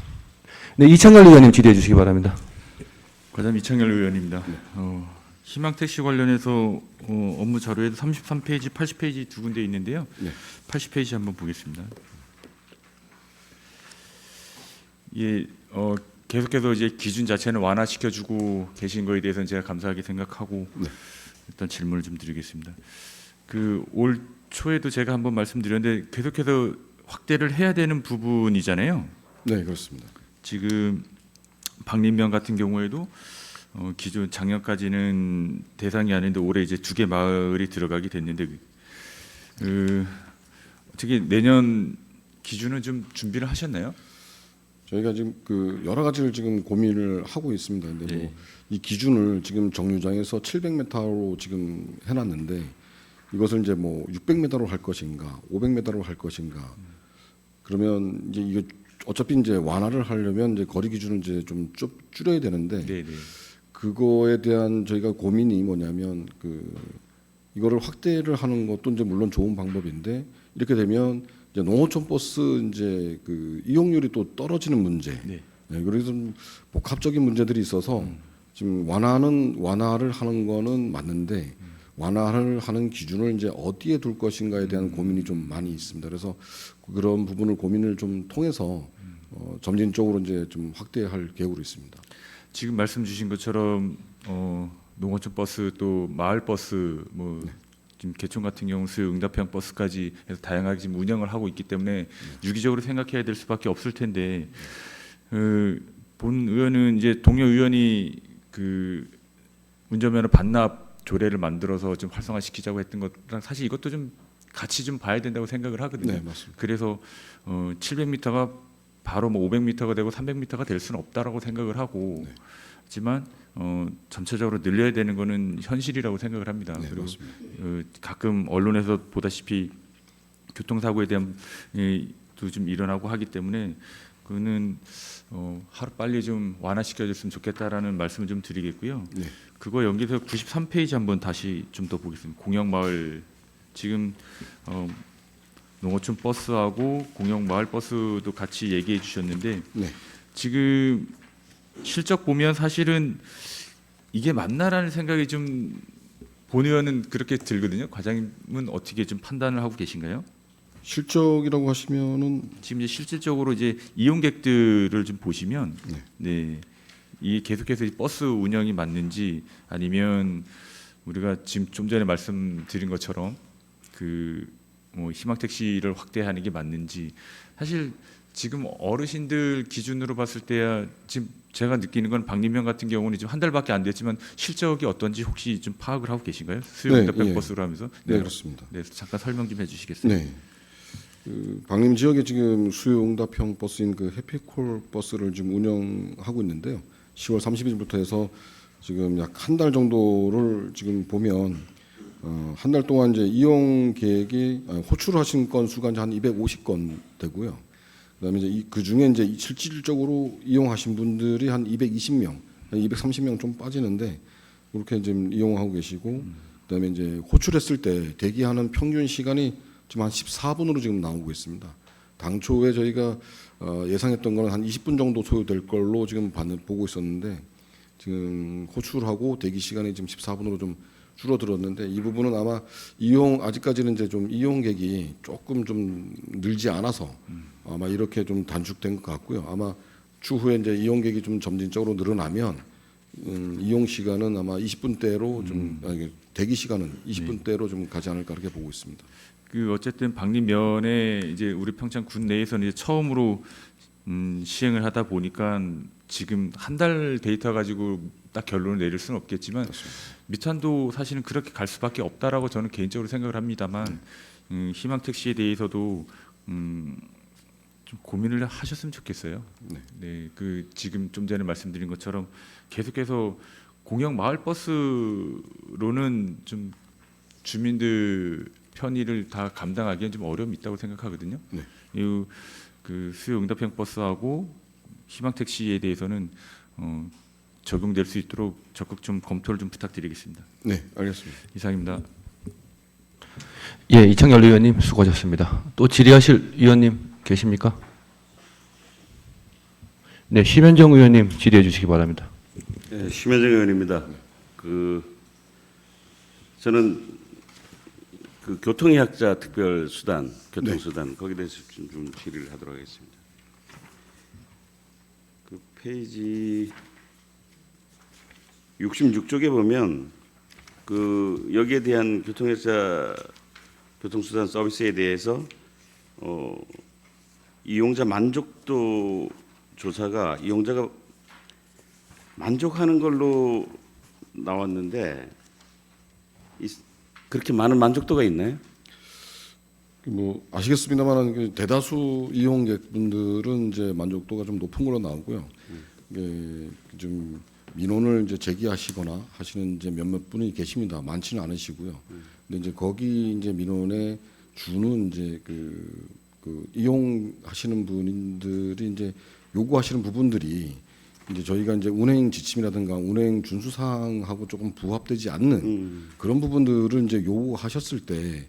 Speaker 1: 네, 이창열 의원님 질의해 주시기 바랍니다.
Speaker 6: 과장 이창열 의원입니다. 희망택시 관련해서 업무 자료에도 33페이지, 80페이지 두 군데 있는데요.
Speaker 2: 네.
Speaker 6: 80페이지 한번 보겠습니다. 예, 계속해서 이제 기준 자체는 완화시켜주고 계신 거에 대해서는 제가 감사하게 생각하고
Speaker 2: 네.
Speaker 6: 일단 질문을 좀 드리겠습니다. 그 올 초에도 제가 한번 말씀드렸는데 계속해서 확대를 해야 되는 부분이잖아요.
Speaker 2: 네, 그렇습니다.
Speaker 6: 지금 박림면 같은 경우에도 기존 작년까지는 대상이 아닌데 올해 이제 2개 마을이 들어가게 됐는데 어떻게 내년 기준은 좀 준비를 하셨나요?
Speaker 2: 저희가 지금 그 여러 가지를 지금 고민을 하고 있습니다. 근데
Speaker 6: 예.
Speaker 2: 뭐 이 기준을 지금 정류장에서 700m로 지금 해놨는데 이것을 이제 뭐 600m로 할 것인가, 500m로 할 것인가, 그러면 이제 이거 어차피 이제 완화를 하려면 이제 거리 기준을 이제 좀 줄여야 되는데
Speaker 6: 네, 네.
Speaker 2: 그거에 대한 저희가 고민이 뭐냐면 이거를 확대를 하는 것도 이제 물론 좋은 방법인데 이렇게 되면 이제 농어촌 버스 이제 이용률이 또 떨어지는 문제.
Speaker 6: 네.
Speaker 2: 네, 그래서 좀 복합적인 문제들이 있어서 지금 완화를 하는 거는 맞는데 완화를 하는 기준을 이제 어디에 둘 것인가에 대한 고민이 좀 많이 있습니다. 그래서 그런 부분을 고민을 좀 통해서 점진적으로 이제 좀 확대할 계획으로 있습니다.
Speaker 6: 지금 말씀 주신 것처럼 농어촌 버스 또 마을 버스 뭐 지금 개촌 같은 경우 수요 응답형 버스까지 해서 다양하게 지금 운영을 하고 있기 때문에 유기적으로 생각해야 될 수밖에 없을 텐데 본 의원은 이제 동료 의원이 운전면허 반납 조례를 만들어서 좀 활성화시키자고 했던 것랑 사실 이것도 좀 같이 좀 봐야 된다고 생각을 하거든요.
Speaker 2: 네, 맞습니다.
Speaker 6: 그래서 700m가 바로 뭐 500m가 되고 300m가 될 수는 없다라고 생각을 하고
Speaker 2: 네.
Speaker 6: 하지만 점차적으로 늘려야 되는 거는 현실이라고 생각을 합니다.
Speaker 2: 네,
Speaker 6: 그리고
Speaker 2: 맞습니다.
Speaker 6: 가끔 언론에서 보다시피 교통사고에 대한 또 좀 일어나고 하기 때문에 그거는 하루 빨리 좀 완화시켜줬으면 좋겠다라는 말씀을 좀 드리겠고요.
Speaker 2: 네.
Speaker 6: 그거 연계해서 93페이지 한번 다시 좀 더 보겠습니다. 공영마을 지금 농어촌 버스하고 공영마을 버스도 같이 얘기해 주셨는데
Speaker 2: 네.
Speaker 6: 지금 실적 보면 사실은 이게 맞나라는 생각이 좀 본 의원은 그렇게 들거든요. 과장님은 어떻게 좀 판단을 하고 계신가요?
Speaker 2: 실적이라고 하시면은
Speaker 6: 지금 이제 실질적으로 이제 이용객들을 좀 보시면 네. 이 계속해서 이 버스 운영이 맞는지 아니면 우리가 지금 좀 전에 말씀드린 것처럼 뭐 희망 택시를 확대하는 게 맞는지 사실 지금 어르신들 기준으로 봤을 때야 지금 제가 느끼는 건 박림명 같은 경우는 지금 한 달밖에 안 됐지만 실적이 어떤지 혹시 좀 파악을 하고 계신가요? 수요 응답형
Speaker 2: 예.
Speaker 6: 버스로 하면서
Speaker 2: 네, 그렇습니다.
Speaker 6: 네, 잠깐 설명 좀 해주시겠어요?
Speaker 2: 네. 방림 지역에 지금 수요 응답형 버스인 해피콜 버스를 지금 운영하고 있는데요. 10월 30일부터 해서 지금 약 한 달 정도를 지금 보면 한 달 동안 이제 이용 계획이 호출하신 건 수가 이제 한 250건 되고요. 그다음에 이제 그 중에 이제 실질적으로 이용하신 분들이 한 220명, 한 230명 좀 빠지는데 그렇게 지금 이용하고 계시고, 그다음에 이제 호출했을 때 대기하는 평균 시간이 지금 한 14분으로 지금 나오고 있습니다. 당초에 저희가 예상했던 거는 한 20분 정도 소요될 걸로 지금 보고 있었는데 지금 호출하고 대기 시간이 지금 14분으로 좀 줄어들었는데 이 부분은 아마 아직까지는 이제 좀 이용객이 조금 좀 늘지 않아서 아마 이렇게 좀 단축된 것 같고요. 아마 추후에 이제 이용객이 좀 점진적으로 늘어나면 이용 시간은 아마 20분대로 좀 대기 시간은 20분대로 좀 가지 않을까 그렇게 보고 있습니다.
Speaker 6: 어쨌든 박림면에 이제 우리 평창 군 내에서는 이제 처음으로 시행을 하다 보니까 지금 한 달 데이터 가지고 딱 결론을 내릴 수는 없겠지만 미탄도 사실은 그렇게 갈 수밖에 없다라고 저는 개인적으로 생각을 합니다만 희망 택시에 대해서도 좀 고민을 하셨으면 좋겠어요. 네, 지금 좀 전에 말씀드린 것처럼 계속해서 공영 마을 버스로는 좀 주민들 편의를 다 감당하기엔 좀 어려움이 있다고 생각하거든요.
Speaker 2: 네.
Speaker 6: 수요 응답형 버스하고 희망 택시에 대해서는 적용될 수 있도록 적극 좀 검토를 좀 부탁드리겠습니다.
Speaker 2: 네, 알겠습니다.
Speaker 6: 이상입니다.
Speaker 1: 예, 이창열 의원님 수고하셨습니다. 또 질의하실 의원님 계십니까? 네, 심현정 의원님 질의해 주시기 바랍니다.
Speaker 7: 네, 심현정 의원입니다. 저는 교통의학자 특별수단, 교통수단 거기에 대해서 좀 질의를 하도록 하겠습니다. 페이지 66쪽에 보면 여기에 대한 교통의학자 교통수단 서비스에 대해서 이용자 만족도 조사가 이용자가 만족하는 걸로 나왔는데 그렇게 많은 만족도가 있나요?
Speaker 2: 뭐 아시겠습니다만 대다수 이용객분들은 이제 만족도가 좀 높은 걸로 나오고요. 좀 민원을 이제 제기하시거나 하시는 이제 몇몇 분이 계십니다. 많지는 않으시고요. 근데 이제 거기 이제 민원에 주는 이제 그 이용하시는 분들이 이제 요구하시는 부분들이 이제 저희가 이제 운행 지침이라든가 운행 준수 사항하고 조금 부합되지 않는 그런 부분들을 이제 요구하셨을 때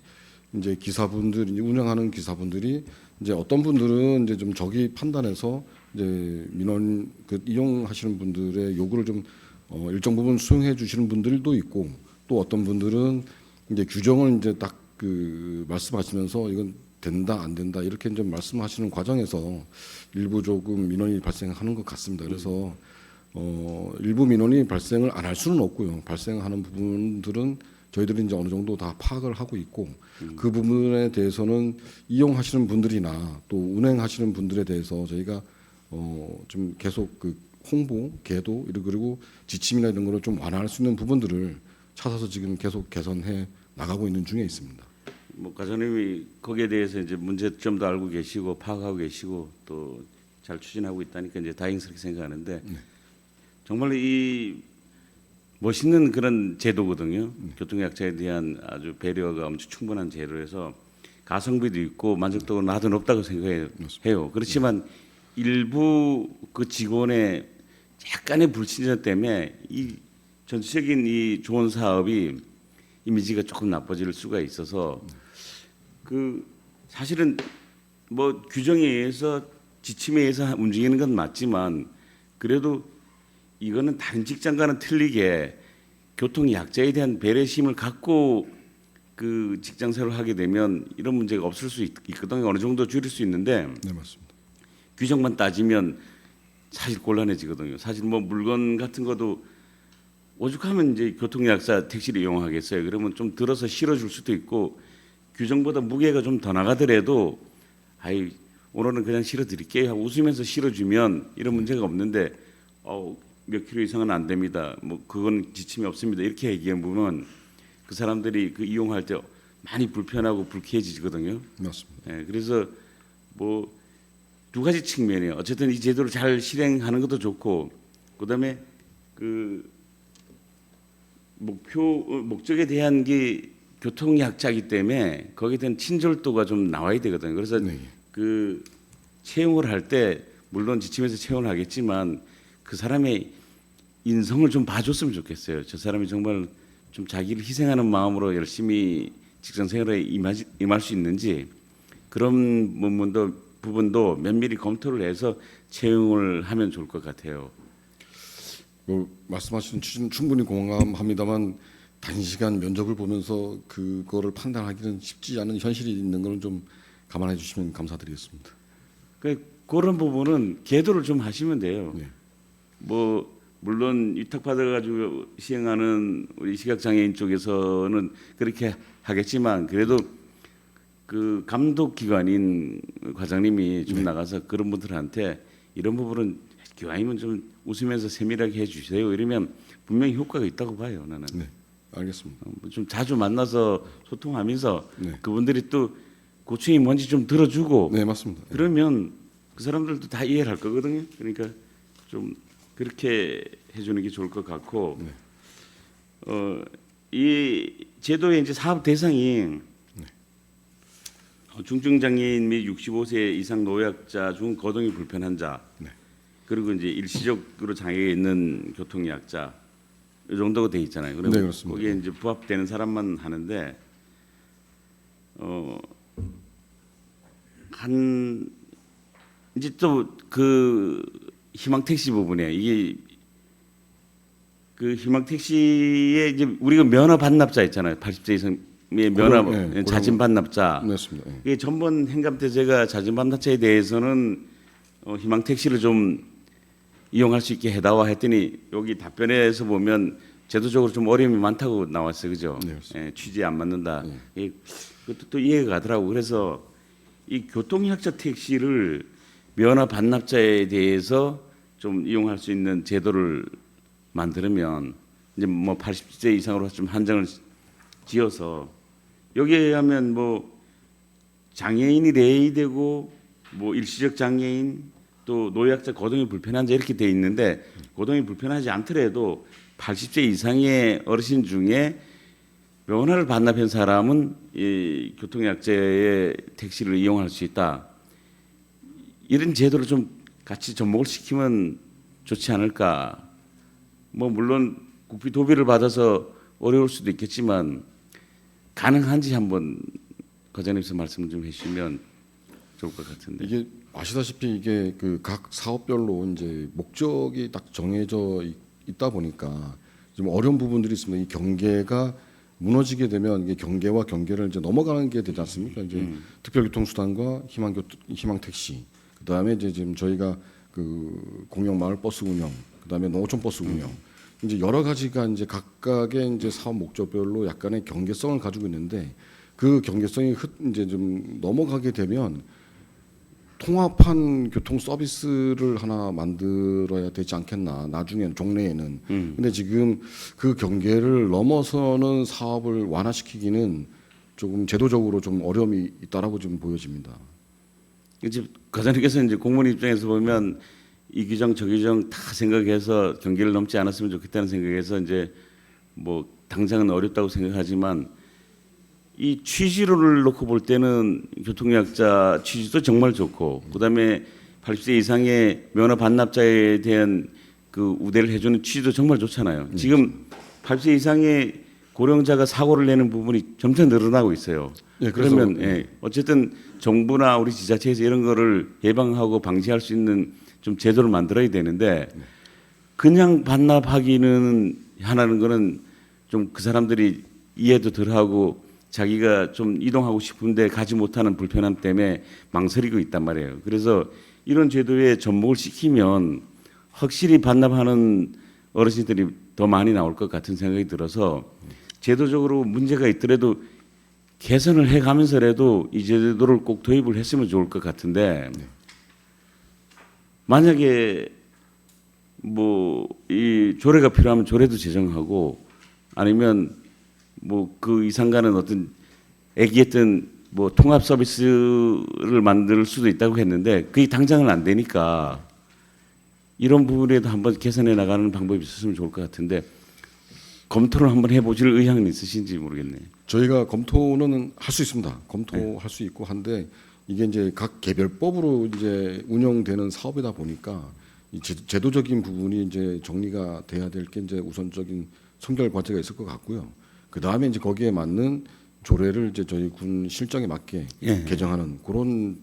Speaker 2: 이제 기사분들 이제 운행하는 기사분들이 이제 어떤 분들은 이제 좀 적이 판단해서 이제 민원 그 이용하시는 분들의 요구를 좀 일정 부분 수용해 주시는 분들도 있고 또 어떤 분들은 이제 규정을 이제 딱 그 말씀하시면서 이건 된다 안 된다 이렇게 좀 말씀하시는 과정에서 일부 조금 민원이 발생하는 것 같습니다. 그래서 일부 민원이 발생을 안 할 수는 없고요. 발생하는 부분들은 저희들이 이제 어느 정도 다 파악을 하고 있고 그 부분에 대해서는 이용하시는 분들이나 또 운행하시는 분들에 대해서 저희가 좀 계속 그 홍보, 계도 그리고 지침이나 이런 거를 좀 완화할 수 있는 부분들을 찾아서 지금 계속 개선해 나가고 있는 중에 있습니다.
Speaker 7: 뭐 과장님이 거기에 대해서 이제 문제점도 알고 계시고 파악하고 계시고 또 잘 추진하고 있다니까 이제 다행스럽게 생각하는데 정말 이 멋있는 그런 제도거든요. 교통약자에 대한 아주 배려가 엄청 충분한 제도에서 가성비도 있고 만족도가 나도 높다고 생각해요. 그렇지만 일부 그 직원의 약간의 불친절 때문에 이 전체적인 이 좋은 사업이 이미지가 조금 나빠질 수가 있어서 그 사실은 뭐 규정에 의해서 지침에 의해서 움직이는 건 맞지만 그래도 이거는 다른 직장과는 틀리게 교통 약자에 대한 배려심을 갖고 그 직장 생활을 하게 되면 이런 문제가 없을 수 있거든요. 어느 정도 줄일 수 있는데
Speaker 2: 네, 맞습니다.
Speaker 7: 규정만 따지면 사실 곤란해지거든요. 사실 뭐 물건 같은 것도 오죽하면 이제 교통약자 택시를 이용하겠어요. 그러면 좀 들어서 실어줄 수도 있고 규정보다 무게가 좀 더 나가더라도 아이 오늘은 그냥 실어드릴게요 하고 웃으면서 실어주면 이런 문제가 없는데 몇 킬로 이상은 안 됩니다. 뭐 그건 지침이 없습니다. 이렇게 얘기하면 그 사람들이 그 이용할 때 많이 불편하고 불쾌해지거든요.
Speaker 2: 맞습니다.
Speaker 7: 예, 그래서 뭐 두 가지 측면이에요. 어쨌든 이 제도를 잘 실행하는 것도 좋고 그다음에 그 목적에 대한 게 교통약자이기 때문에 거기에 대한 친절도가 좀 나와야 되거든요. 그래서
Speaker 2: 네.
Speaker 7: 그 채용을 할 때 물론 지침에서 채용을 하겠지만 그 사람의 인성을 좀 봐줬으면 좋겠어요. 저 사람이 정말 좀 자기를 희생하는 마음으로 열심히 직장 생활에 임할 수 있는지 그런 부분도 면밀히 검토를 해서 채용을 하면 좋을 것 같아요.
Speaker 2: 뭐 말씀하시는 취지는 충분히 공감합니다만 단시간 면접을 보면서 그거를 판단하기는 쉽지 않은 현실이 있는 거는 좀 감안해 주시면 감사드리겠습니다.
Speaker 7: 그런 부분은 계도를 좀 하시면 돼요.
Speaker 2: 네.
Speaker 7: 뭐 물론 위탁 받아가지고 시행하는 우리 시각장애인 쪽에서는 그렇게 하겠지만 그래도 그 감독기관인 과장님이 좀 나가서 그런 분들한테 이런 부분은 기왕이면 좀 웃으면서 세밀하게 해주세요. 이러면 분명히 효과가 있다고 봐요. 나는.
Speaker 2: 네, 알겠습니다.
Speaker 7: 좀 자주 만나서 소통하면서
Speaker 2: 네.
Speaker 7: 그분들이 또 고충이 뭔지 좀 들어주고
Speaker 2: 네, 맞습니다.
Speaker 7: 그러면 그 사람들도 다 이해를 할 거거든요. 그러니까 좀 그렇게 해주는 게 좋을 것 같고 이 제도의 이제 사업 대상이 중증장애인 및 65세 이상 노약자 중 거동이 불편한 자
Speaker 2: 네.
Speaker 7: 그리고 이제 일시적으로 장애가 있는 교통약자 이 정도가 돼 있잖아요. 그러면
Speaker 2: 네, 그렇습니다.
Speaker 7: 거기에 이제 부합되는 사람만 하는데 한 이제 또 그 희망택시 부분에 이게 그 희망택시에 이제 우리가 면허 반납자 있잖아요. 80세 이상의 면허
Speaker 2: 네,
Speaker 7: 자진 반납자.
Speaker 2: 맞습니다. 네.
Speaker 7: 이게 전번 행감 때 제가 자진 반납자에 대해서는 희망택시를 좀 이용할 수 있게 해달라 했더니 여기 답변에서 보면 제도적으로 좀 어려움이 많다고 나왔어요, 그죠?
Speaker 2: 네, 그렇습니다.
Speaker 7: 취지에 안 맞는다. 그것도 또 이해가 가더라고. 그래서 이 교통약자 택시를 면허 반납자에 대해서 좀 이용할 수 있는 제도를 만들면 이제 뭐 80세 이상으로 좀 한정을 지어서 여기에 하면 뭐 장애인이 내의되고 뭐 일시적 장애인 또 노약자 거동이 불편한 자 이렇게 돼 있는데 거동이 불편하지 않더라도 80세 이상의 어르신 중에 면허를 반납한 사람은 이 교통약자의 택시를 이용할 수 있다. 이런 제도를 좀 같이 접목을 시키면 좋지 않을까. 뭐 물론 국비 도비를 받아서 어려울 수도 있겠지만 가능한지 한번 과장님께서 말씀 좀 해주시면 좋을 것 같은데.
Speaker 2: 이게 아시다시피 이게 그 각 사업별로 이제 목적이 딱 정해져 있다 보니까 좀 어려운 부분들이 있습니다. 이 경계가 무너지게 되면 이게 경계와 경계를 이제 넘어가는 게 되지 않습니까? 이제 특별교통수단과 희망 택시, 그 다음에 이제 지금 저희가 그 공영 마을 버스 운영, 그 다음에 농어촌 버스 운영, 이제 여러 가지가 이제 각각의 이제 사업 목적별로 약간의 경계성을 가지고 있는데 그 경계성이 이제 좀 넘어가게 되면 통합한 교통 서비스를 하나 만들어야 되지 않겠나, 나중에는 종래에는. 근데 지금 그 경계를 넘어서는 사업을 완화시키기는 조금 제도적으로 좀 어려움이 있다라고 지금 보여집니다.
Speaker 7: 이제 과장님께서 이제 공무원 입장에서 보면 이 규정 저 규정 다 생각해서 경계를 넘지 않았으면 좋겠다는 생각에서 이제 뭐 당장은 어렵다고 생각하지만 이 취지를 놓고 볼 때는 교통약자 취지도 정말 좋고 그다음에 80세 이상의 면허 반납자에 대한 그 우대를 해주는 취지도 정말 좋잖아요. 지금 80세 이상의 고령자가 사고를 내는 부분이 점차 늘어나고 있어요.
Speaker 2: 예, 그래서
Speaker 7: 그러면 어쨌든 정부나 우리 지자체에서 이런 거를 예방하고 방지할 수 있는 좀 제도를 만들어야 되는데 그냥 반납하기는 하는 거는 좀 그 사람들이 이해도 덜하고 자기가 좀 이동하고 싶은데 가지 못하는 불편함 때문에 망설이고 있단 말이에요. 그래서 이런 제도에 접목을 시키면 확실히 반납하는 어르신들이 더 많이 나올 것 같은 생각이 들어서 제도적으로 문제가 있더라도 개선을 해가면서라도 이 제도를 꼭 도입을 했으면 좋을 것 같은데 만약에 뭐 이 조례가 필요하면 조례도 제정하고 아니면 뭐 그 이상가는 어떤 애기했던 뭐 통합 서비스를 만들 수도 있다고 했는데 그게 당장은 안 되니까 이런 부분에도 한번 개선해 나가는 방법이 있었으면 좋을 것 같은데 검토를 한번 해보실 의향은 있으신지 모르겠네요.
Speaker 2: 저희가 검토는 할 수 있습니다. 검토할 수 있고 한데 이게 이제 각 개별법으로 이제 운영되는 사업이다 보니까 이 제도적인 부분이 이제 정리가 돼야 될 게 이제 우선적인 선결 과제가 있을 것 같고요. 그 다음에 이제 거기에 맞는 조례를 이제 저희 군 실정에 맞게 개정하는 그런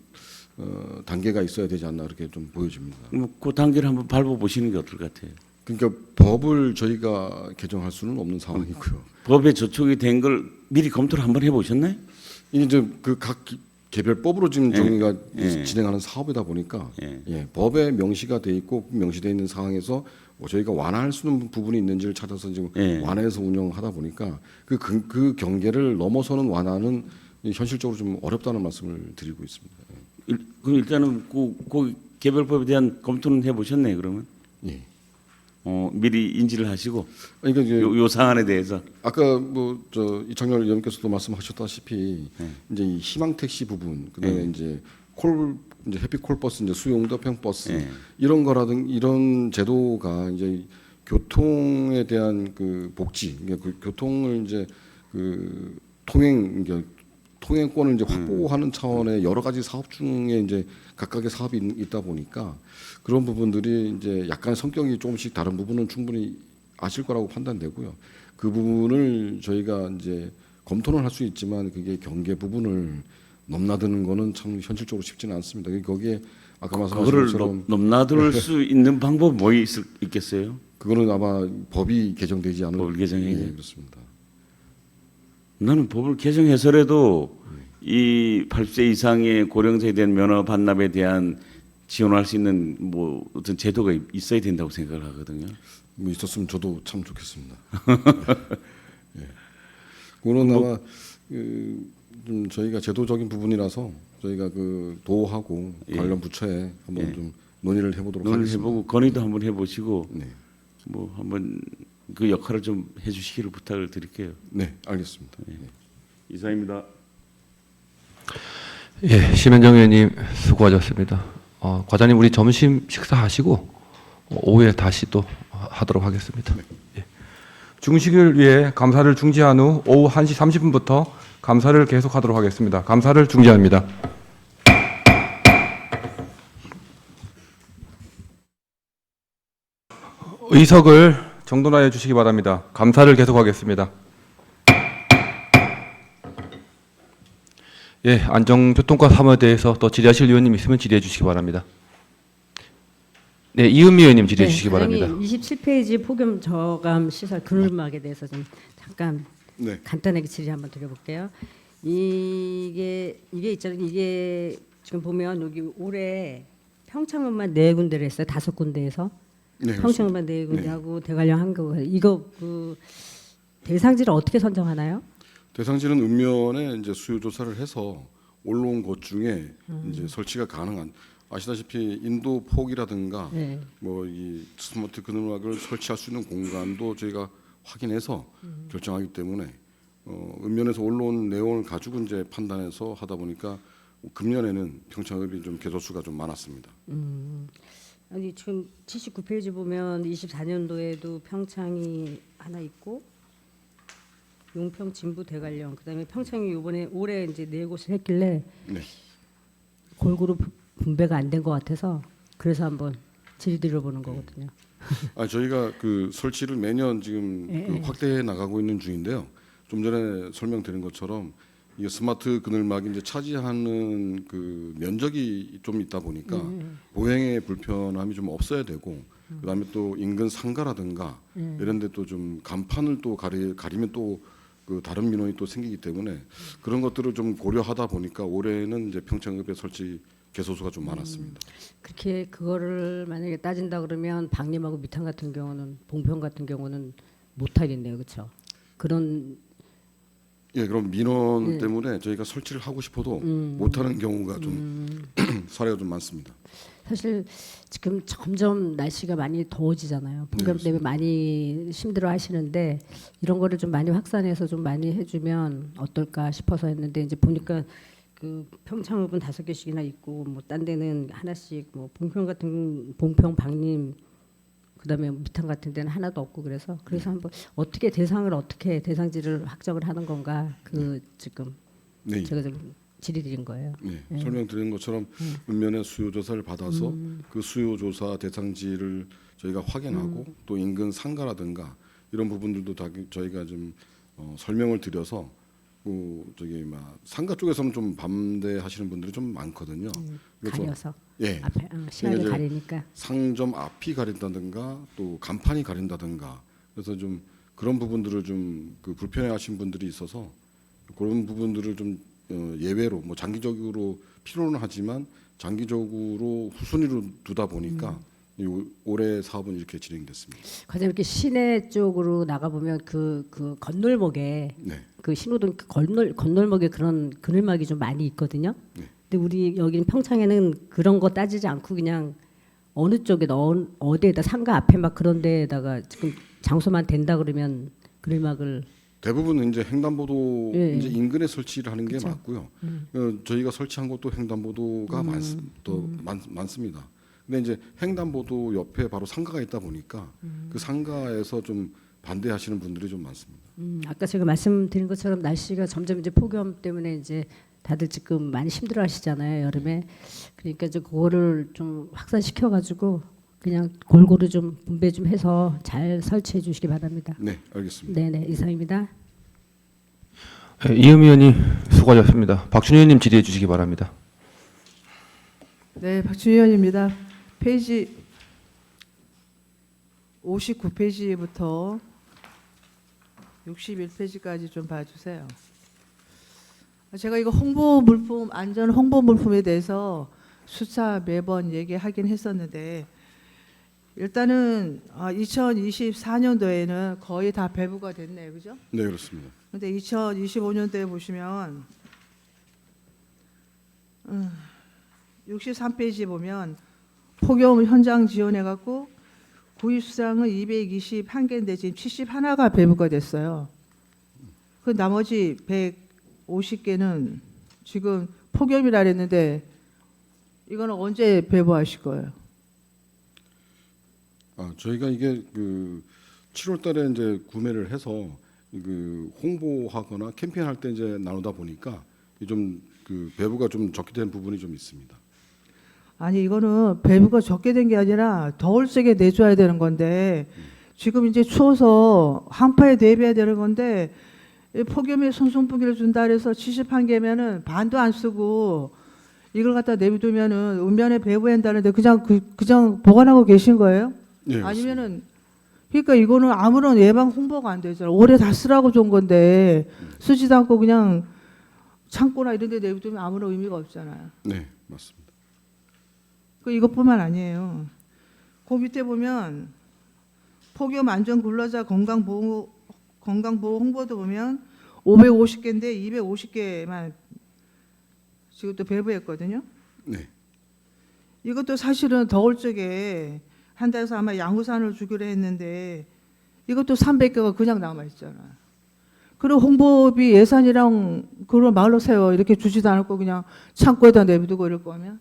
Speaker 2: 단계가 있어야 되지 않나 그렇게 좀 보여집니다.
Speaker 7: 그 단계를 한번 밟아 보시는 게 어떨 것 같아요.
Speaker 2: 그러니까 법을 저희가 개정할 수는 없는 상황이고요.
Speaker 7: 법에 저촉이 된 걸 미리 검토를 한번 해보셨나요?
Speaker 2: 이제 그 각 개별법으로 지금 정의가 진행하는 사업이다 보니까 법에 명시가 돼 있고 명시돼 있는 상황에서 저희가 완화할 수 있는 부분이 있는지를 찾아서 지금 완화해서 운영하다 보니까 그 경계를 넘어서는 완화는 현실적으로 좀 어렵다는 말씀을 드리고 있습니다.
Speaker 7: 그럼 일단은 그 개별법에 대한 검토는 해보셨네요. 그러면
Speaker 2: 예.
Speaker 7: 미리 인지를 하시고
Speaker 2: 그러니까 이제
Speaker 7: 요 사안에 대해서
Speaker 2: 아까 뭐 저 이창렬 의원께서도 말씀하셨다시피 이제 이 희망 택시 부분 그다음에 이제 이제 해피콜 버스 이제 수용도평 버스 이런 거라든 이런 제도가 이제 교통에 대한 그 복지 그러니까 그 교통을 이제 그 통행권을 이제 확보하는 차원의 여러 가지 사업 중에 이제 각각의 사업이 있다 보니까 그런 부분들이 이제 약간 성격이 조금씩 다른 부분은 충분히 아실 거라고 판단되고요. 그 부분을 저희가 이제 검토는 할 수 있지만 그게 경계 부분을 넘나드는 거는 참 현실적으로 쉽지는 않습니다. 거기에 아까 말씀하신
Speaker 7: 그거를
Speaker 2: 것처럼
Speaker 7: 넘나들 수 있는 방법 뭐 있겠어요?
Speaker 2: 그거는 아마 법이 개정되지 않은
Speaker 7: 법을 개정해야 돼요?
Speaker 2: 그렇습니다.
Speaker 7: 나는 법을 개정해서라도 이 80세 이상의 고령자에 대한 면허 반납에 대한 지원할 수 있는 뭐 어떤 제도가 있어야 된다고 생각을 하거든요.
Speaker 2: 뭐 있었으면 저도 참 좋겠습니다. 예. 그거는 아마 좀 저희가 제도적인 부분이라서 저희가 그 도하고 관련 부처에 한번 좀 논의를 해보도록
Speaker 7: 논의를
Speaker 2: 하겠습니다.
Speaker 7: 해보고 건의도 한번 해보시고
Speaker 2: 네,
Speaker 7: 뭐 한번 그 역할을 좀 해주시기를 부탁을 드릴게요.
Speaker 2: 네, 알겠습니다.
Speaker 7: 이상입니다.
Speaker 1: 예, 심현정 의원님 수고하셨습니다. 과장님 우리 점심 식사하시고 오후에 다시 또 하도록 하겠습니다. 예. 중식을 위해 감사를 중지한 후 오후 1시 30분부터 감사를 계속하도록 하겠습니다. 감사를 중지합니다. 의석을 정돈하여 주시기 바랍니다. 감사를 계속하겠습니다. 예, 안전교통과 사무에 대해서 또 질의하실 의원님 있으면 질의해 주시기 바랍니다. 네, 이은미 의원님 질의해 주시기 바랍니다.
Speaker 4: 27페이지 폭염 저감 시설 그늘막에 대해서 좀 잠깐
Speaker 2: 네.
Speaker 4: 간단하게 질의 한번 드려볼게요. 이게 있잖아요. 이게 지금 보면 여기 올해 평창을만 4군데를 했어요. 5군데에서
Speaker 2: 네,
Speaker 4: 평창을만 4군데하고 대관령 한 거. 이거 그 대상지를 어떻게 선정하나요?
Speaker 2: 대상지는 읍면에 이제 수요 조사를 해서 올라온 곳 중에 이제 설치가 가능한, 아시다시피 인도 폭이라든가
Speaker 4: 네.
Speaker 2: 뭐 이 스마트 그늘막을 설치할 수 있는 공간도 저희가 확인해서 결정하기 때문에 읍면에서 올라온 내용을 가지고 이제 판단해서 하다 보니까 금년에는 평창읍이 좀 개소수가 좀 많았습니다.
Speaker 4: 아니 지금 79페이지 보면 24년도에도 평창이 하나 있고 용평, 진부, 대관령, 그다음에 평창이 이번에 올해 이제 4곳을 했길래
Speaker 2: 네.
Speaker 4: 골고루 분배가 안 된 것 같아서 그래서 한번 질의 드려보는 거거든요.
Speaker 2: 아 저희가 그 설치를 매년 지금 그 확대해 나가고 있는 중인데요. 좀 전에 설명드린 것처럼 이 스마트 그늘막이 이제 차지하는 그 면적이 좀 있다 보니까 보행의 불편함이 좀 없어야 되고, 그다음에 또 인근 상가라든가 이런 데 또 좀 간판을 또 가리면 또 그 다른 민원이 또 생기기 때문에 그런 것들을 좀 고려하다 보니까 올해는 이제 평창읍에 설치 개소수가 좀 많았습니다.
Speaker 4: 그렇게 그거를 만약에 따진다 그러면 박림하고 미탄 같은 경우는 봉평 같은 경우는 못 하겠네요, 그렇죠? 그런
Speaker 2: 예, 그럼 민원 때문에 저희가 설치를 하고 싶어도 못하는 경우가 좀 사례가 좀 많습니다.
Speaker 4: 사실 지금 점점 날씨가 많이 더워지잖아요. 폭염 때문에 많이 힘들어 하시는데 이런 거를 좀 많이 확산해서 좀 많이 해주면 어떨까 싶어서 했는데 이제 보니까 그 평창읍은 5개씩이나 있고 뭐 딴 데는 하나씩, 뭐 봉평 박림 그다음에 미탄 같은 데는 하나도 없고 그래서 한번 어떻게 대상지를 확정을 하는 건가 그 지금
Speaker 2: 네.
Speaker 4: 제가 좀 질의드린 거예요.
Speaker 2: 네, 설명드린 것처럼 읍면에 수요 조사를 받아서 그 수요 조사 대상지를 저희가 확인하고 또 인근 상가라든가 이런 부분들도 다 저희가 좀 설명을 드려서 그 저기 막 상가 쪽에서는 좀 반대하시는 분들이 좀 많거든요. 그래서
Speaker 4: 가려서
Speaker 2: 예,
Speaker 4: 앞에 시야를
Speaker 2: 이제
Speaker 4: 가리니까
Speaker 2: 상점 앞이 가린다든가 또 간판이 가린다든가 그래서 좀 그런 부분들을 좀 그 불편해하신 분들이 있어서 그런 부분들을 좀 예외로 뭐 장기적으로 필요는 하지만 장기적으로 후순위로 두다 보니까 이 올해 사업은 이렇게 진행됐습니다.
Speaker 4: 과장 이렇게 시내 쪽으로 나가 보면 그 건널목에
Speaker 2: 네.
Speaker 4: 그 신호등 건널목에 그런 그늘막이 좀 많이 있거든요.
Speaker 2: 네.
Speaker 4: 근데 우리 여기는 평창에는 그런 거 따지지 않고 그냥 어느 쪽에 어디에다 상가 앞에 막 그런 데에다가 지금 장소만 된다 그러면 그늘막을
Speaker 2: 대부분 이제 횡단보도
Speaker 4: 예.
Speaker 2: 이제 인근에 설치를 하는 게 맞고요. 저희가 설치한 것도 횡단보도가 많습니다. 근데 이제 횡단보도 옆에 바로 상가가 있다 보니까 그 상가에서 좀 반대하시는 분들이 좀 많습니다.
Speaker 4: 아까 제가 말씀드린 것처럼 날씨가 점점 이제 폭염 때문에 이제 다들 지금 많이 힘들어하시잖아요, 여름에. 그러니까 이제 그거를 좀 확산시켜 가지고 그냥 골고루 좀 분배 좀 해서 잘 설치해 주시기 바랍니다.
Speaker 2: 네, 알겠습니다.
Speaker 4: 네네, 이상입니다.
Speaker 1: 네, 이은미 의원님 수고하셨습니다. 박준희 의원님 질의해 주시기 바랍니다.
Speaker 3: 네, 박준희 의원입니다. 페이지 59페이지부터 61페이지까지 좀 봐주세요. 제가 이거 안전 홍보 물품에 대해서 수차 매번 얘기하긴 했었는데 일단은 2024년도에는 거의 다 배부가 됐네요, 그죠?
Speaker 2: 네, 그렇습니다.
Speaker 3: 근데 2025년도에 보시면 63페이지 보면 폭염 현장 지원해갖고 구입 수량은 221개인데 지금 71가 배부가 됐어요. 그 나머지 150개는 지금 폭염이라 그랬는데 이거는 언제 배부하실 거예요?
Speaker 2: 저희가 이게 7월 달에 이제 구매를 해서 그 홍보하거나 캠페인할 때 이제 나누다 보니까 좀 그 배부가 좀 적게 된 부분이 좀 있습니다.
Speaker 3: 아니 이거는 배부가 적게 된 게 아니라 더울 적에 내줘야 되는 건데 지금 이제 추워서 한파에 대비해야 되는 건데 이 폭염에 손송풍기를 준다 그래서 71개면은 반도 안 쓰고 이걸 갖다 내비두면은 읍면에 배부한다는데 그냥 보관하고 계신 거예요?
Speaker 2: 예,
Speaker 3: 아니면은 그러니까 이거는 아무런 예방 홍보가 안 되잖아요. 올해 다 쓰라고 준 건데 쓰지도 않고 그냥 창고나 이런 데 내비두면 아무런 의미가 없잖아요.
Speaker 2: 네, 맞습니다.
Speaker 3: 그 이것뿐만 아니에요. 그 밑에 보면 폭염 안전 근로자 건강보호 홍보도 보면 550개인데 250개만 지금 또 배부했거든요.
Speaker 2: 네,
Speaker 3: 이것도 사실은 더울 적에 한 달에서 아마 양우산을 주기로 했는데 이것도 300개가 그냥 남아 있잖아요. 그리고 홍보비 예산이랑 그걸 말로 세워 이렇게 주지도 않고 그냥 창고에다 내비두고 이럴 거면